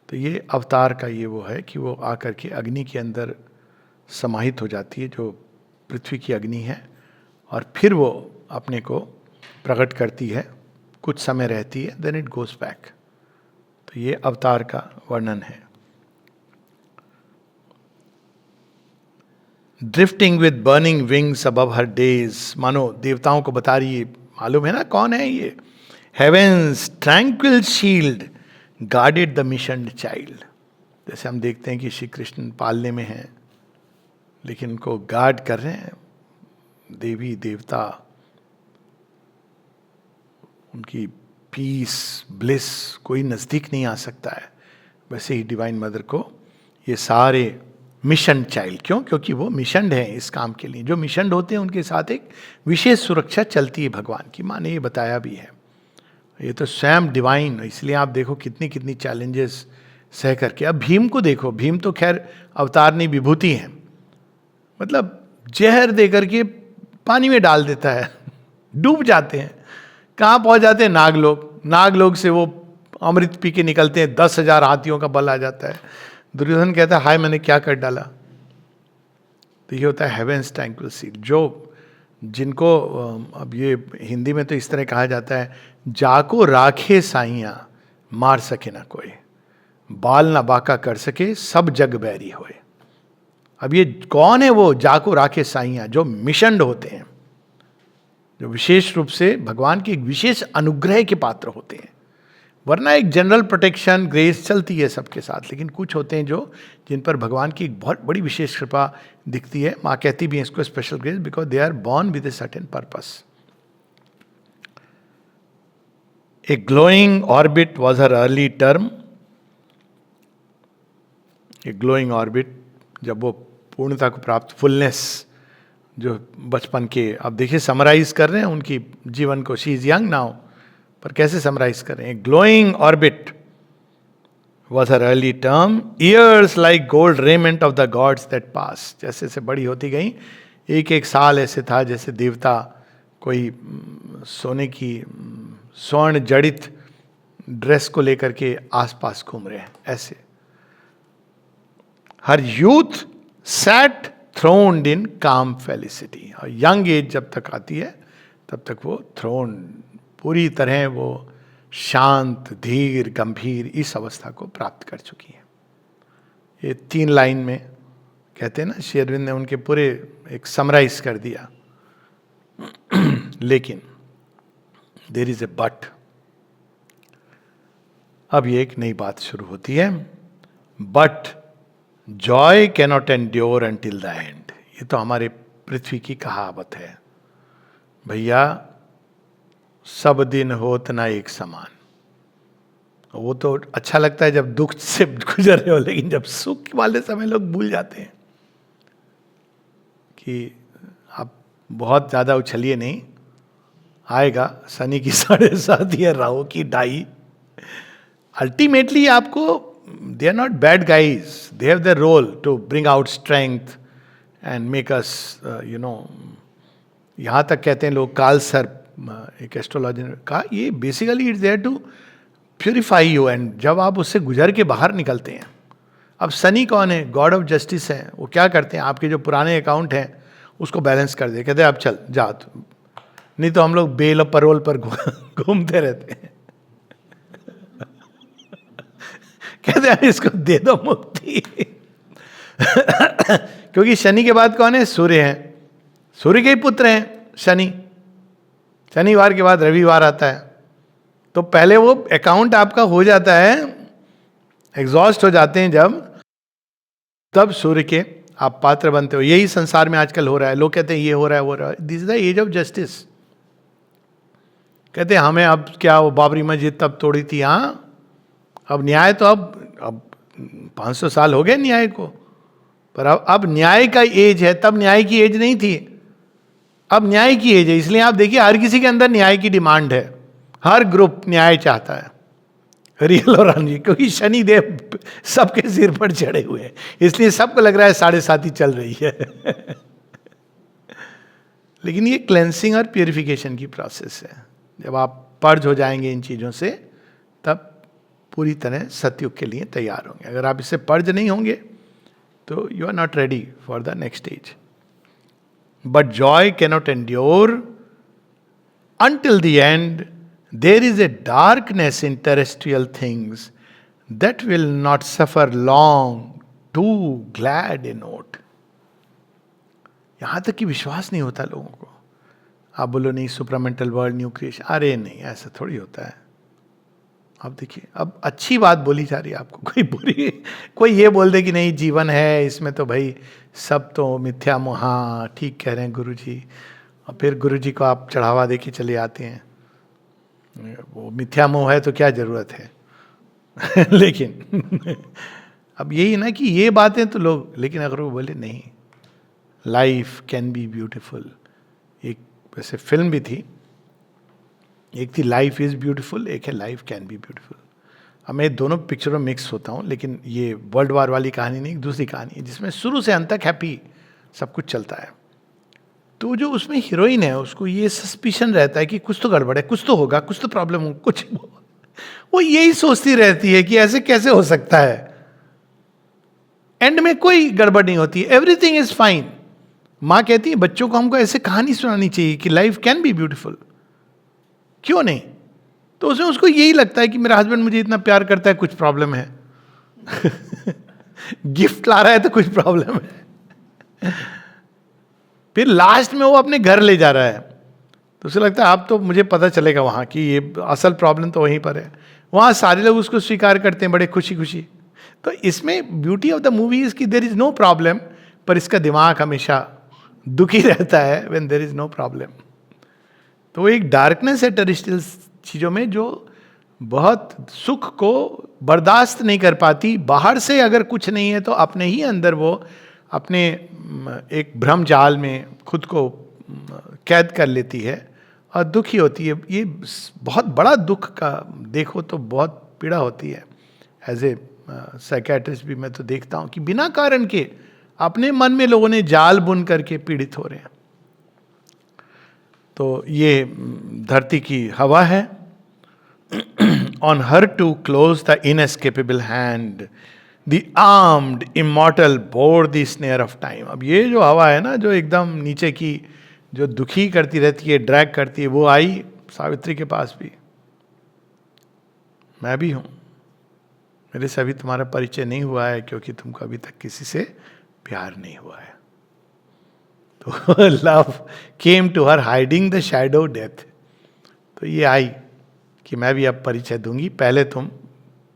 तो ये अवतार का ये वो है कि वो आकर के अग्नि के अंदर समाहित हो जाती है, जो पृथ्वी की अग्नि है, और फिर वो अपने को प्रकट करती है, कुछ समय रहती है, देन इट गोज बैक. तो ये अवतार का वर्णन है. Drifting with burning wings above her days, मानो देवताओं को बता रही है, मालूम है ना कौन है ये, heaven's tranquil shield guarded the missioned child. जैसे हम देखते हैं कि श्री कृष्ण पालने में हैं, लेकिन उनको गार्ड कर रहे हैं देवी देवता, उनकी पीस ब्लिस कोई नज़दीक नहीं आ सकता है। वैसे ही डिवाइन मदर को ये सारे मिशन चाइल्ड, क्यों? क्योंकि वो मिशनड है इस काम के लिए। जो मिशनड होते हैं उनके साथ एक विशेष सुरक्षा चलती है भगवान की। माँ ने ये बताया भी है, ये तो स्वयं डिवाइन, इसलिए आप देखो कितनी कितनी चैलेंजेस सह करके। अब भीम को देखो, भीम तो खैर अवतार नहीं विभूति है, मतलब जहर दे करके पानी में डाल देता है, डूब जाते हैं। कहाँ पहुंच जाते हैं? नागलोक। नागलोक से वो अमृत पी के निकलते हैं, 10,000 हाथियों का बल आ जाता है। दुर्योधन कहता है हाय मैंने क्या कर डाला। तो ये होता है हेवेंस ट्रैंक्विल शील्ड, जो जिनको अब ये हिंदी में तो इस तरह कहा जाता है, जाको राखे साइया मार सके ना कोई, बाल ना बाका कर सके सब जग बैरी होए। अब ये कौन है वो जाको राखे साइया? जो मिशनड होते हैं, जो विशेष रूप से भगवान के एक विशेष अनुग्रह के पात्र होते हैं। वरना एक जनरल प्रोटेक्शन ग्रेस चलती है सबके साथ, लेकिन कुछ होते हैं जो जिन पर भगवान की एक बहुत बड़ी विशेष कृपा दिखती है। माँ कहती भी है इसको special grace, because they are born with a certain purpose. A glowing orbit was her early term. A glowing orbit, जब वो पूर्णता को प्राप्त, फुलनेस जो बचपन के, अब देखिए समराइज कर रहे हैं उनकी जीवन को, शी इज यंग नाउ, पर कैसे समराइज कर रहे हैं? Glowing orbit was her early term, years like gold raiment of the gods that pass. जैसे जैसे बड़ी होती गई, एक एक साल ऐसे था जैसे देवता कोई सोने की स्वर्ण जड़ित ड्रेस को लेकर के आसपास घूम रहे हैं ऐसे। हर यूथ सैट थ्रोन्ड इन काम फेलिसिटी। और यंग एज जब तक आती है तब तक वो थ्रोन, पूरी तरह वो शांत धीर गंभीर इस अवस्था को प्राप्त कर चुकी है। ये 3 लाइन में कहते हैं ना, श्री अरविंद ने उनके पूरे एक समराइज कर दिया। लेकिन देयर इज ए बट। अब ये एक नई बात शुरू होती है, but joy cannot endure until the end. ये तो हमारे पृथ्वी की कहावत है भैया, सब दिन होत ना एक समान। वो तो अच्छा लगता है जब दुख से गुजर रहे हो, लेकिन जब सुख वाले समय लोग भूल जाते हैं कि आप बहुत ज़्यादा उछलिए नहीं, आएगा शनि की 7.5 या राहु की 2.5। अल्टीमेटली आपको, they are not bad guys, they have their role to bring out strength and make us यहाँ तक कहते हैं लोग, काल सर्प एक एस्ट्रोलॉजी ने कहा, ये basically it's there to purify you. And जब आप उससे गुजर के बाहर निकलते हैं, अब शनि कौन है? गॉड ऑफ जस्टिस है। वो क्या करते हैं? आपके जो पुराने अकाउंट हैं उसको बैलेंस कर दे, कहते हैं अब चल जा तू, नहीं तो हम लोग बेल और परोल पर घूमते रहते हैं। कहते हैं इसको दे दो मुक्ति। क्योंकि शनि के बाद कौन है? सूर्य है, सूर्य के ही पुत्र हैं शनि। शनिवार के बाद रविवार आता है, तो पहले वो अकाउंट आपका हो जाता है, एग्जॉस्ट हो जाते हैं जब, तब सूर्य के आप पात्र बनते हो। यही संसार में आजकल हो रहा है। लोग कहते हैं ये हो रहा है, वो रहा है। This is the age of justice. कहते हैं हमें अब क्या, वो बाबरी मस्जिद तब तोड़ी थी, हाँ अब न्याय तो अब 500 साल हो गए न्याय को, पर अब न्याय का एज है, तब न्याय की एज नहीं थी, अब न्याय की एज है। इसलिए आप देखिए हर किसी के अंदर न्याय की डिमांड है, हर ग्रुप न्याय चाहता है, रियल और अनरियल, क्योंकि शनि देव सबके सिर पर चढ़े हुए हैं, इसलिए सबको लग रहा है 7.5 चल रही है। लेकिन ये क्लेंसिंग और प्यूरिफिकेशन की प्रोसेस है। जब आप पर्ज हो जाएंगे इन चीजों से, तब पूरी तरह सतयुग के लिए तैयार होंगे। अगर आप इससे पर्ज नहीं होंगे तो you are not ready for the next stage. But joy cannot endure until the end. There is a darkness in terrestrial things that will not suffer long, too glad a note. यहाँ तक कि विश्वास नहीं होता लोगों को। आप बोलो नहीं सुपरामेंटल वर्ल्ड, न्यू क्रिएशन, अरे नहीं, ऐसा थोड़ी होता है। अब देखिए, अब अच्छी बात बोली जा रही है आपको, कोई बुरी, कोई ये बोल दे कि नहीं जीवन है इसमें तो भाई सब तो मिथ्या मोह, हाँ ठीक कह रहे हैं गुरुजी, और फिर गुरुजी को आप चढ़ावा दे के चले आते हैं, वो मिथ्या मोह है तो क्या जरूरत है। लेकिन अब यही ना कि ये बातें तो लोग, लेकिन अगर वो बोले नहीं लाइफ कैन बी ब्यूटिफुल, एक वैसे फिल्म भी थी, एक थी लाइफ इज ब्यूटिफुल, एक है लाइफ कैन बी ब्यूटिफुल। अब मैं दोनों पिक्चरों में मिक्स होता हूँ, लेकिन ये वर्ल्ड वार वाली कहानी नहीं, दूसरी कहानी है जिसमें शुरू से अंत तक हैप्पी सब कुछ चलता है। तो जो उसमें हीरोइन है उसको ये सस्पिशन रहता है कि कुछ तो गड़बड़ है, कुछ तो होगा, कुछ तो प्रॉब्लम हो, कुछ वो यही सोचती रहती है कि ऐसे कैसे हो सकता है। एंड में कोई गड़बड़ नहीं होती, एवरीथिंग इज फाइन। माँ कहती है बच्चों को हमको ऐसे कहानी सुनानी चाहिए कि लाइफ कैन बी ब्यूटिफुल, क्यों नहीं। तो उसमें उसको यही लगता है कि मेरा हस्बैंड मुझे इतना प्यार करता है, कुछ प्रॉब्लम है। गिफ्ट ला रहा है तो कुछ प्रॉब्लम है। फिर लास्ट में वो अपने घर ले जा रहा है, तो उसे लगता है अब तो मुझे पता चलेगा वहां कि ये असल प्रॉब्लम तो वहीं पर है। वहां सारे लोग उसको स्वीकार करते हैं बड़े खुशी खुशी। तो इसमें beauty of the movie is कि देयर इज नो प्रॉब्लम, पर इसका दिमाग हमेशा दुखी रहता है when there is no problem. तो वो एक डार्कनेस है टेरेस्ट्रियल चीज़ों में जो बहुत सुख को बर्दाश्त नहीं कर पाती। बाहर से अगर कुछ नहीं है तो अपने ही अंदर वो अपने एक भ्रम जाल में खुद को कैद कर लेती है और दुखी होती है। ये बहुत बड़ा दुख का देखो तो बहुत पीड़ा होती है। एज ए साइकेट्रिस्ट भी मैं तो देखता हूँ कि बिना कारण के अपने मन में लोगों ने जाल बुन करके पीड़ित हो रहे हैं। तो ये धरती की हवा है। On her to close the inescapable hand, the armed immortal bore the snare of time. अब ये जो हवा है ना, जो एकदम नीचे की, जो दुखी करती रहती है, ड्रैग करती है, वो आई सावित्री के पास भी। मैं भी हूं, मेरे से अभी तुम्हारा परिचय नहीं हुआ है क्योंकि तुमको अभी तक किसी से प्यार नहीं हुआ है। तो love came to her hiding the shadow death. तो ये आई कि मैं भी अब परिचय दूंगी, पहले तुम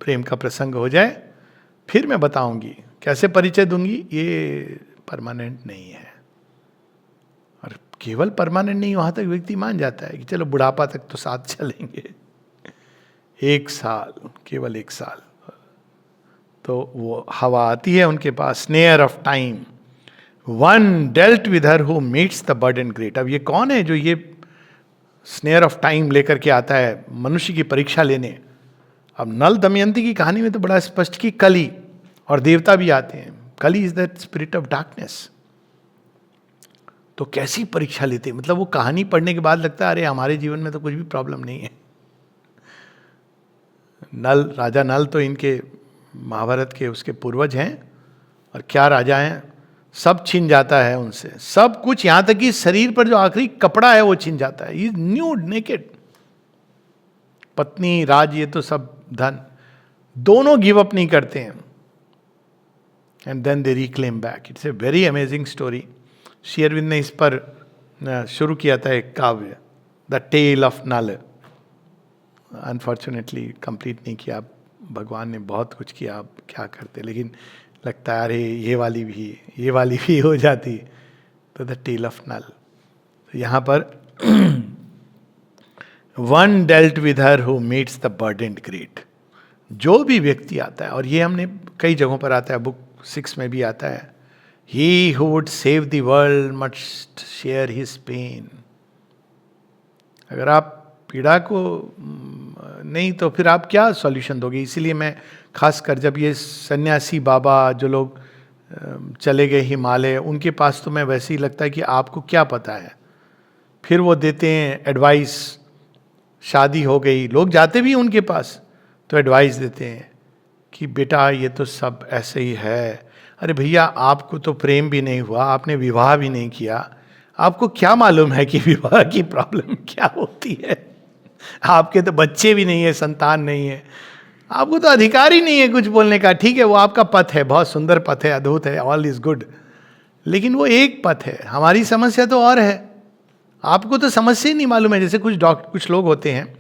प्रेम का प्रसंग हो जाए फिर मैं बताऊंगी कैसे परिचय दूंगी। ये परमानेंट नहीं है, और केवल परमानेंट नहीं, वहां तक व्यक्ति मान जाता है कि चलो बुढ़ापा तक तो साथ चलेंगे। 1 साल, केवल 1 साल। तो वो हवा आती है उनके पास, snare of time, one dwelt with her who meets the burden great. अब ये कौन है जो ये स्नेयर ऑफ टाइम लेकर के आता है मनुष्य की परीक्षा लेने। अब नल दमयंती की कहानी में तो बड़ा स्पष्ट कि कली और देवता भी आते हैं। कली is the spirit of darkness. तो कैसी परीक्षा लेते हैं, मतलब वो कहानी पढ़ने के बाद लगता है अरे हमारे जीवन में तो कुछ भी प्रॉब्लम नहीं है। नल, राजा नल तो इनके महाभारत के उसके पूर्वज हैं, और क्या राजा हैं, सब छीन जाता है उनसे सब कुछ, यहां तक कि शरीर पर जो आखिरी कपड़ा है वो छीन जाता है। Is nude, naked. पत्नी, राज, ये तो सब धन, दोनों गिव अप नहीं करते हैं, and then they reclaim back. It's a very amazing story. Shri Aurobindo ने इस पर शुरू किया था एक काव्य, the tale of Nala. Unfortunately complete नहीं किया, भगवान ने बहुत कुछ किया, आप क्या करते, लेकिन लगता है अरे ये वाली भी हो जाती। तो द टेल ऑफ नल। तो यहाँ पर one dwelt with her who meets the burdened great. जो भी व्यक्ति आता है, और ये हमने कई जगहों पर आता है, बुक 6 में भी आता है, he who would save the world must share his pain. अगर आप पीड़ा को नहीं तो फिर आप क्या सॉल्यूशन दोगे। इसीलिए मैं खासकर जब ये सन्यासी बाबा जो लोग चले गए हिमालय, उनके पास तो मैं वैसे ही लगता है कि आपको क्या पता है। फिर वो देते हैं एडवाइस, शादी हो गई, लोग जाते भी उनके पास तो एडवाइस देते हैं कि बेटा ये तो सब ऐसे ही है। अरे भैया आपको तो प्रेम भी नहीं हुआ, आपने विवाह भी नहीं किया, आपको क्या मालूम है कि विवाह की प्रॉब्लम क्या होती है। आपके तो बच्चे भी नहीं है, संतान नहीं है, आपको तो अधिकार ही नहीं है कुछ बोलने का। ठीक है वो आपका पथ है, बहुत सुंदर पथ है, अद्भुत है, ऑल इज गुड, लेकिन वो एक पथ है, हमारी समस्या तो और है। आपको तो समस्या ही नहीं मालूम है। जैसे कुछ लोग होते हैं,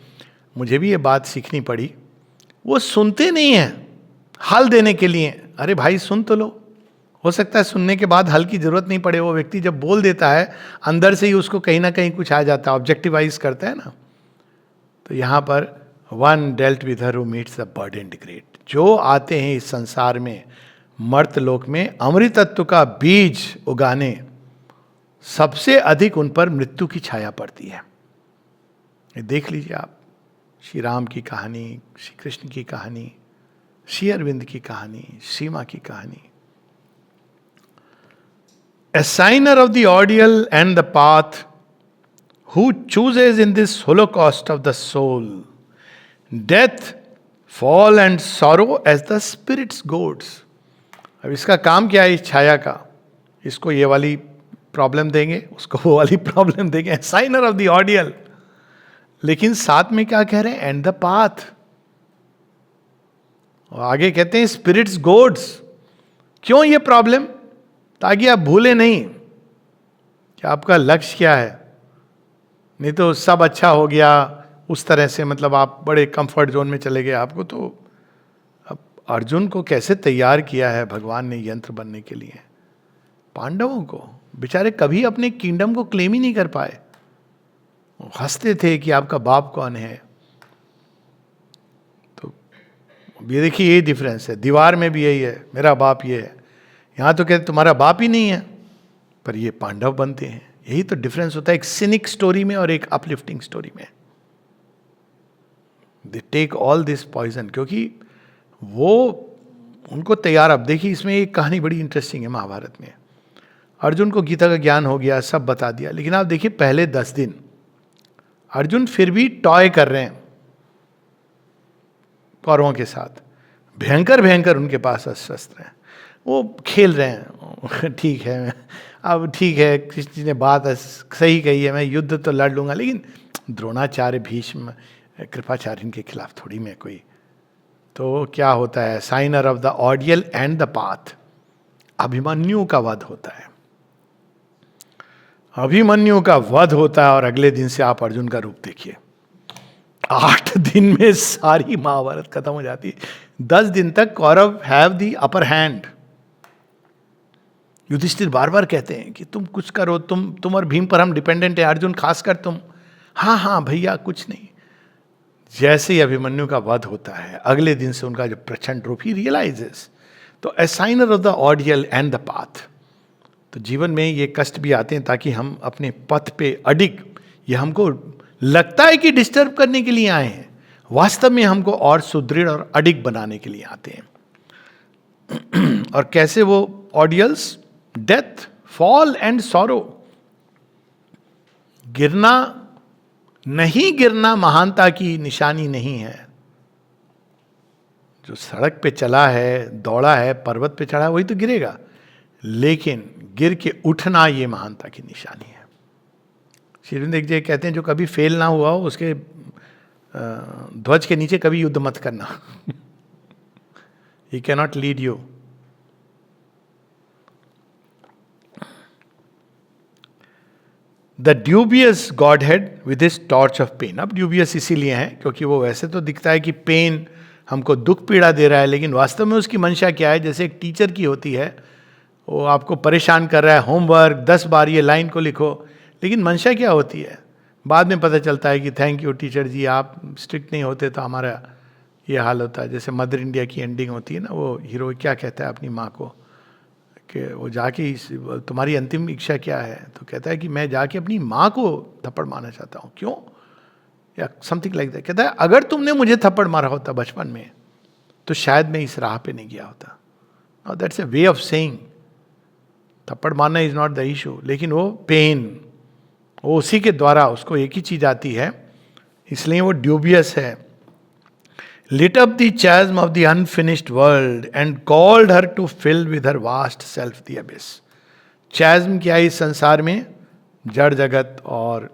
मुझे भी ये बात सीखनी पड़ी, वो सुनते नहीं हैं हल देने के लिए। अरे भाई सुन तो लो, हो सकता है सुनने के बाद हल की जरूरत नहीं पड़े। वो व्यक्ति जब बोल देता है, अंदर से ही उसको कहीं ना कहीं कुछ आ जाता है, ऑब्जेक्टिवाइज करता है ना। तो यहाँ पर one dwelt with her who meets the burden great, जो आते हैं इस संसार में, मर्तलोक में अमृतत्व का बीज उगाने, सबसे अधिक उन पर मृत्यु की छाया पड़ती है। ये देख लीजिए आप, श्री राम की कहानी, श्री कृष्ण की कहानी, श्री अरविंद की कहानी, सीमा की कहानी। A signer of the ordeal and the path, who chooses in this holocaust of the soul death, fall and sorrow as the spirit's goads. अब इसका काम क्या है इस छाया का? इसको ये वाली प्रॉब्लम देंगे, उसको वो वाली प्रॉब्लम देंगे, साइनर ऑफ द ऑडियल। लेकिन साथ में क्या कह रहे हैं? And the path. और आगे कहते हैं स्पिरिट्स गोड्स। क्यों ये प्रॉब्लम? ताकि आप भूले नहीं कि आपका लक्ष्य क्या है। नहीं तो सब अच्छा हो गया उस तरह से, मतलब आप बड़े कंफर्ट जोन में चले गए। आपको तो, अब अर्जुन को कैसे तैयार किया है भगवान ने यंत्र बनने के लिए। पांडवों को बेचारे कभी अपने किंगडम को क्लेम ही नहीं कर पाए, हंसते थे कि आपका बाप कौन है। तो ये देखिए, ये डिफरेंस है। दीवार में भी यही है, मेरा बाप ये है। यहां तो कहते तुम्हारा बाप ही नहीं है, पर ये पांडव बनते हैं। यही तो डिफरेंस होता है एक सिनिक स्टोरी में और एक अपलिफ्टिंग स्टोरी में। They take all this poison, क्योंकि वो उनको तैयार। अब देखिए, इसमें एक कहानी बड़ी इंटरेस्टिंग है महाभारत में। अर्जुन को गीता का ज्ञान हो गया, सब बता दिया, लेकिन आप देखिए पहले 10 दिन अर्जुन फिर भी टॉय कर रहे हैं कौरवों के साथ। भयंकर भयंकर उनके पास शस्त्र हैं, वो खेल रहे हैं। ठीक है, अब ठीक है, कृष्ण जी ने बात सही कही है, मैं युद्ध तो लड़ लूंगा, लेकिन द्रोणाचार्य, भीष्म, कृपाचार्य के खिलाफ थोड़ी मैं कोई। तो क्या होता है? Signer of the ordeal and the path, Abhimanyu का वध होता है। अभिमन्यु का वध होता है और अगले दिन से आप अर्जुन का रूप देखिए। 8 दिन में सारी महाभारत खत्म हो जाती है। 10 दिन तक Kaurava have the upper hand. Yudhishthir बार बार कहते हैं कि तुम कुछ करो, तुम और भीम पर हम डिपेंडेंट है। अर्जुन खासकर तुम, हाँ हाँ भैया कुछ नहीं। जैसे ही अभिमन्यु का वध होता है, अगले दिन से उनका जो प्रचंड रूप ही रियलाइजेस। तो a signer of the ordeal and the path. तो जीवन में ये कष्ट भी आते हैं ताकि हम अपने पथ पे अडिग, ये हमको लगता है कि डिस्टर्ब करने के लिए आए हैं, वास्तव में हमको और सुदृढ़ और अडिग बनाने के लिए आते हैं। और कैसे वो ordeals? Death, fall and sorrow. गिरना, नहीं गिरना महानता की निशानी नहीं है। जो सड़क पे चला है, दौड़ा है, पर्वत पे चढ़ा है, वही तो गिरेगा। लेकिन गिर के उठना, ये महानता की निशानी है। श्री अरविंद जी कहते हैं जो कभी फेल ना हुआ हो, उसके ध्वज के नीचे कभी युद्ध मत करना। ही कैन नॉट लीड यू। The dubious godhead with his torch of pain. अब ड्यूबियस इसीलिए है क्योंकि वो वैसे तो दिखता है कि पेन, हमको दुख पीड़ा दे रहा है, लेकिन वास्तव में उसकी मंशा क्या है? जैसे एक टीचर की होती है, वो आपको परेशान कर रहा है, होमवर्क 10 बार ये लाइन को लिखो, लेकिन मंशा क्या होती है? बाद में पता चलता है कि थैंक यू टीचर जी, आप स्ट्रिक्ट नहीं होते तो हमारा ये हाल होता है। जैसे मदर इंडिया की एंडिंग होती है ना, वो हीरो क्या कहता है अपनी माँ को कि वो जाके तुम्हारी अंतिम इच्छा क्या है? तो कहता है कि मैं जाके अपनी माँ को थप्पड़ मारना चाहता हूँ। क्यों? या समथिंग लाइक दैट। कहता है अगर तुमने मुझे थप्पड़ मारा होता बचपन में तो शायद मैं इस राह पे नहीं गया होता। Now that's a way of saying, थप्पड़ मारना इज नॉट द इशू, लेकिन वो पेन, वो उसी के द्वारा उसको एक ही चीज आती है, इसलिए वो ड्यूबियस है। lit up the chasm of the unfinished world and called her to fill with her vast self the abyss. chasm क्या है इस संसार में? जड़ जगत और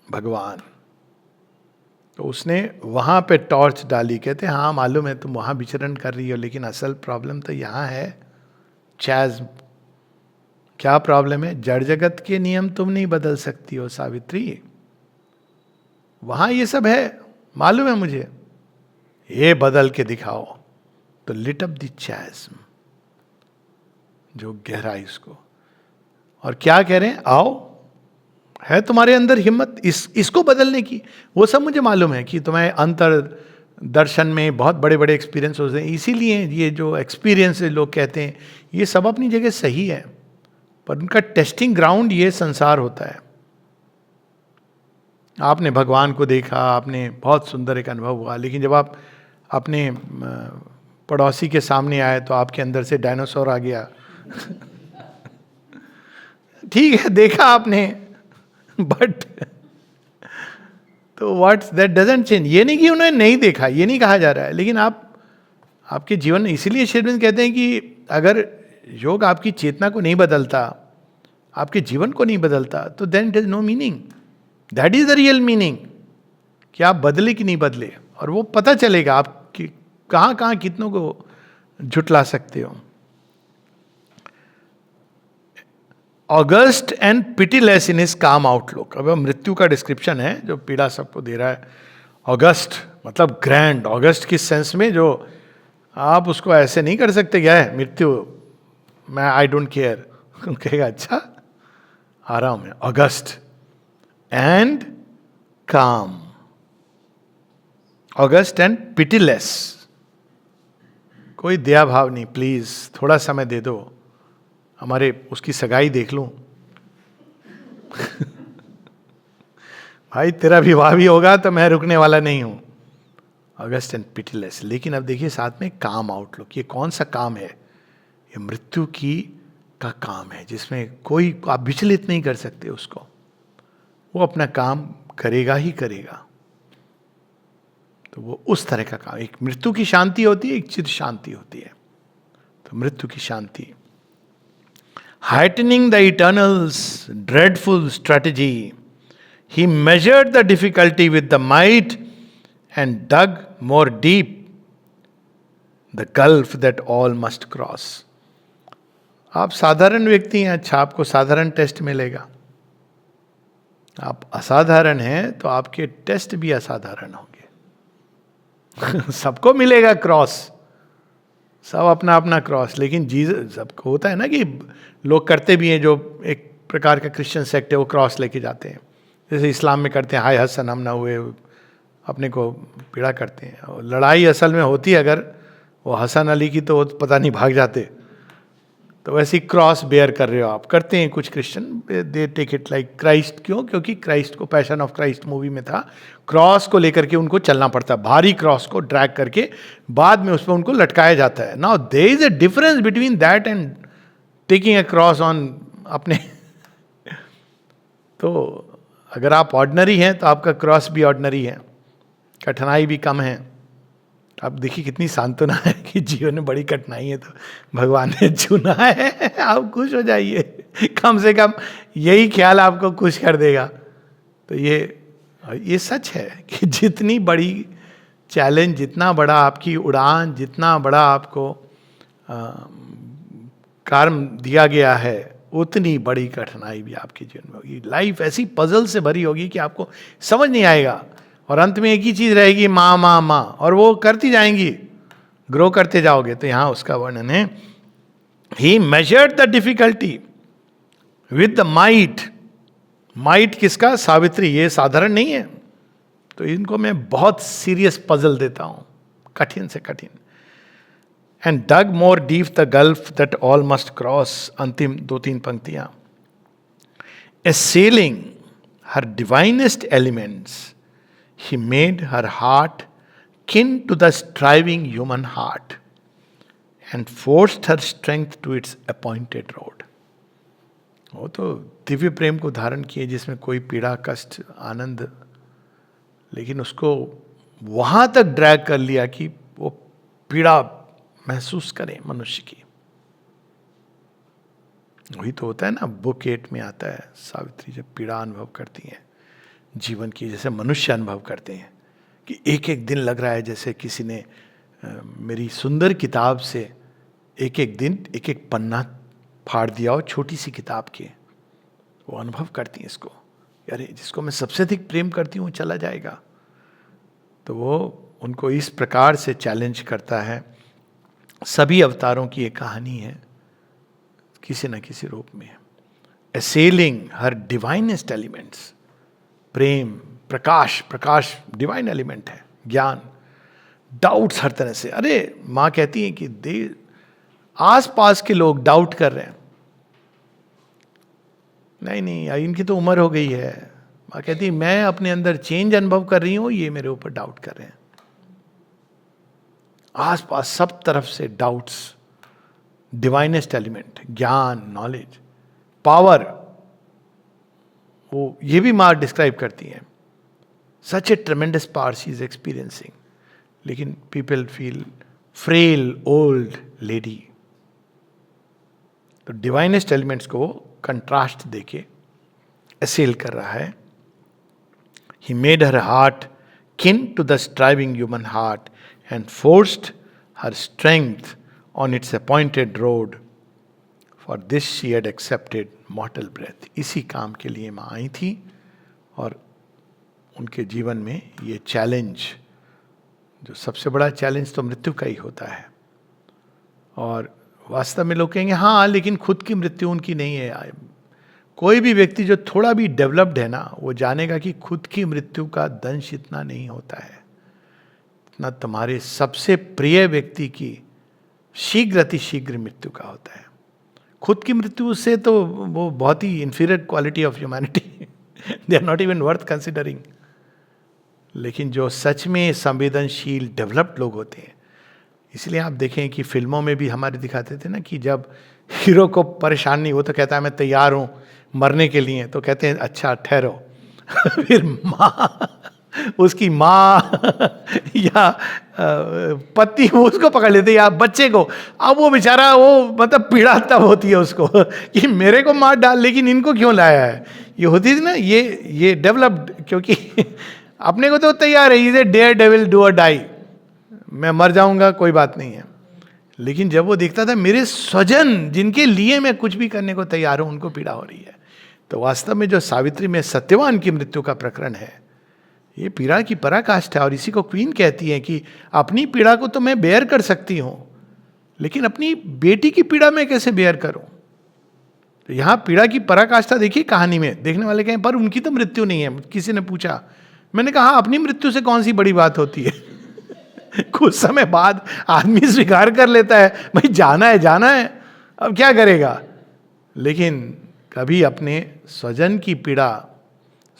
भगवान। तो उसने वहां पे टॉर्च डाली। कहते हाँ मालूम है तुम वहां विचरण कर रही हो, लेकिन असल प्रॉब्लम तो यहां है, चैज्म। क्या प्रॉब्लम है? जड़ जगत के नियम तुम नहीं बदल सकती हो सावित्री, वहां ये सब है, मालूम है मुझे, ये बदल के दिखाओ। तो लिट अप द चैस्म, जो गहराई उसको, और क्या कह रहे हैं, आओ, है तुम्हारे अंदर हिम्मत इसको बदलने की। वो सब मुझे मालूम है कि तुम्हें अंतर दर्शन में बहुत बड़े बड़े एक्सपीरियंस होते हैं, इसीलिए ये जो एक्सपीरियंस लोग कहते हैं ये सब अपनी जगह सही है, पर उनका टेस्टिंग ग्राउंड ये संसार होता है। आपने भगवान को देखा, आपने बहुत सुंदर एक अनुभव हुआ, लेकिन जब आप अपने पड़ोसी के सामने आए तो आपके अंदर से डायनासोर आ गया। ठीक है, देखा आपने, बट तो व्हाट्स दैट डजंट चेंज। ये नहीं कि उन्होंने नहीं देखा, ये नहीं कहा जा रहा है, लेकिन आपके जीवन में, इसीलिए श्री अरविंद कहते हैं कि अगर योग आपकी चेतना को नहीं बदलता, आपके जीवन को नहीं बदलता, तो then it is no meaning. That is the real meaning, कि आप बदले कि नहीं बदले, और वो पता चलेगा आप कहाँ कहाँ कितनों को झुटला सकते हो। August and pitiless in his calm outlook. अब मृत्यु का डिस्क्रिप्शन है जो पीड़ा सबको दे रहा है। ऑगस्ट मतलब ग्रैंड, ऑगस्ट किस सेंस में, जो आप उसको ऐसे नहीं कर सकते, क्या है मृत्यु, मैं आई डोंट केयर, कहेगा अच्छा आ रहा हूं मैं। ऑगस्ट एंड काम, ऑगस्ट एंड पिटीलेस, कोई दया भाव नहीं, प्लीज थोड़ा समय दे दो, हमारे उसकी सगाई देख लूं। भाई तेरा विवाह भी होगा तो मैं रुकने वाला नहीं हूं। August and pitiless. लेकिन अब देखिए साथ में काम आउटलुक। ये कौन सा काम है? ये मृत्यु का काम है, जिसमें कोई आप विचलित नहीं कर सकते उसको, वो अपना काम करेगा ही करेगा। तो वो उस तरह का काम, एक मृत्यु की शांति होती है, एक चिर शांति होती है। तो मृत्यु की शांति, heightening the eternal's dreadful strategy, he measured the difficulty with the might and dug more deep the gulf that all must cross. आप साधारण व्यक्ति हैं, अच्छा आपको साधारण टेस्ट मिलेगा। आप असाधारण हैं तो आपके टेस्ट भी असाधारण होंगे। सबको मिलेगा क्रॉस, सब अपना अपना क्रॉस, लेकिन जीसस, सबको होता है ना कि लोग करते भी हैं, जो एक प्रकार का क्रिश्चियन सेक्ट है, वो क्रॉस लेके जाते हैं, जैसे इस्लाम में करते हैं, हाय हसन हम ना हुए, अपने को पीड़ा करते हैं। और लड़ाई असल में होती है अगर वो हसन अली की, तो वो पता नहीं भाग जाते। तो वैसे क्रॉस बेयर कर रहे हो आप, करते हैं कुछ Christian, they take it like Christ. क्यों? क्योंकि क्राइस्ट को, पैशन ऑफ क्राइस्ट मूवी में था, क्रॉस को लेकर के उनको चलना पड़ता है, भारी क्रॉस को ड्रैग करके बाद में उस पर उनको लटकाया जाता है। Now there is a difference between that and taking a cross on अपने। तो अगर आप ऑर्डिनरी हैं तो आपका क्रॉस भी ऑर्डिनरी है, कठिनाई भी कम है। अब देखिए कितनी सांत्वना है कि जीवन में बड़ी कठिनाई है तो भगवान ने चुना है, आप खुश हो जाइए, कम से कम यही ख्याल आपको खुश कर देगा। तो ये सच है कि जितनी बड़ी चैलेंज, जितना बड़ा आपकी उड़ान, जितना बड़ा आपको कार्य दिया गया है, उतनी बड़ी कठिनाई भी आपके जीवन में होगी। लाइफ ऐसी पजल से भरी होगी कि आपको समझ नहीं आएगा, और अंत में एक ही चीज रहेगी, माँ माँ माँ, और वो करती जाएंगी, ग्रो करते जाओगे। तो यहां उसका वर्णन है, he measured the difficulty with the might. Might किसका? सावित्री। ये साधारण नहीं है, तो इनको मैं बहुत सीरियस पजल देता हूं, कठिन से कठिन। And dug more deep the gulf that all must cross. अंतिम 2-3 पंक्तियां। assailing her divinest elements, he made her heart kin to the striving human heart and forced her strength to its appointed road. वो तो दिव्य प्रेम को धारण किए जिसमें कोई पीड़ा, कष्ट, आनंद, लेकिन उसको वहां तक ड्रैग कर लिया कि वो पीड़ा महसूस करें मनुष्य की। वही तो होता है ना, बुक 8 में आता है, सावित्री जब पीड़ा अनुभव करती हैं जीवन की, जैसे मनुष्य अनुभव करते हैं कि एक एक दिन लग रहा है जैसे किसी ने मेरी सुंदर किताब से एक एक दिन एक एक पन्ना फाड़ दिया हो छोटी सी किताब के, वो अनुभव करती हैं इसको, अरे जिसको मैं सबसे अधिक प्रेम करती हूँ चला जाएगा। तो वो उनको इस प्रकार से चैलेंज करता है। सभी अवतारों की एक कहानी है किसी न किसी रूप में, assailing her divinest elements। प्रेम, प्रकाश, प्रकाश डिवाइन एलिमेंट है, ज्ञान, डाउट्स हर तरह से। अरे माँ कहती है कि आस पास के लोग डाउट कर रहे हैं, नहीं नहीं इनकी तो उम्र हो गई है। माँ कहती है मैं अपने अंदर चेंज अनुभव कर रही हूं, ये मेरे ऊपर डाउट कर रहे हैं। आस पास सब तरफ से डाउट्स, डिवाइनेस्ट एलिमेंट, ज्ञान, नॉलेज, पावर, वो ये भी माँ डिस्क्राइब करती हैं। Such a tremendous power she is experiencing, लेकिन people feel frail old lady. तो डिवाइनेस्ट एलिमेंट्स को कंट्रास्ट देके असेल कर रहा है। He made her heart kin to the striving human heart and forced her strength on its appointed road. For this she had accepted mortal breath. इसी काम के लिए माँ आई थी, और उनके जीवन में ये चैलेंज, जो सबसे बड़ा चैलेंज तो मृत्यु का ही होता है। और वास्तव में लोग कहेंगे हाँ लेकिन खुद की मृत्यु उनकी नहीं है। कोई भी व्यक्ति जो थोड़ा भी डेवलप्ड है ना, वो जानेगा कि खुद की मृत्यु का दंश इतना नहीं होता है, इतना तुम्हारे सबसे प्रिय व्यक्ति की शीघ्र अतिशीघ्र मृत्यु का होता है। खुद की मृत्यु से तो वो बहुत ही inferior quality of humanity, they are not even worth considering. लेकिन जो सच में संवेदनशील डेवलप्ड लोग होते हैं, इसलिए आप देखें कि फिल्मों में भी हमारे दिखाते थे ना कि जब हीरो को परेशान नहीं हो तो कहता है मैं तैयार हूँ मरने के लिए, तो कहते हैं अच्छा ठहरो। फिर माँ, उसकी माँ या पति वो उसको पकड़ लेते या बच्चे को, अब वो बेचारा वो मतलब पीड़ा तब होती है उसको कि मेरे को मार डाल, लेकिन इनको क्यों लाया है। ये होती थी ना, ये डेवलप्ड, क्योंकि अपने को तो तैयार है, is a daredevil do or die, मैं मर जाऊंगा कोई बात नहीं है। लेकिन जब वो देखता था मेरे स्वजन जिनके लिए मैं कुछ भी करने को तैयार हूं उनको पीड़ा हो रही है, तो वास्तव में जो सावित्री में सत्यवान की मृत्यु का प्रकरण है, ये पीड़ा की पराकाष्ठा है। और इसी को क्वीन कहती है कि अपनी पीड़ा को तो मैं बेयर कर सकती हूं, लेकिन अपनी बेटी की पीड़ा मैं कैसे बेयर करूं। तो यहां पीड़ा की पराकाष्ठा देखिए कहानी में। देखने वाले कहें पर उनकी तो मृत्यु नहीं है। किसी ने पूछा, मैंने कहा अपनी मृत्यु से कौन सी बड़ी बात होती है। कुछ समय बाद आदमी स्वीकार कर लेता है भाई जाना है, अब क्या करेगा। लेकिन कभी अपने स्वजन की पीड़ा,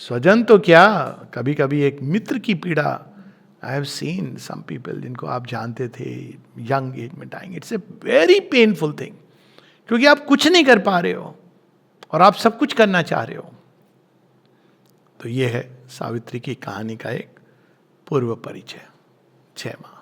स्वजन तो क्या, कभी कभी एक मित्र की पीड़ा, I have seen some people जिनको आप जानते थे यंग एज में dying, it's a very painful thing, क्योंकि आप कुछ नहीं कर पा रहे हो और आप सब कुछ करना चाह रहे हो। तो ये है सावित्री की कहानी का एक पूर्व परिचय। जय मां।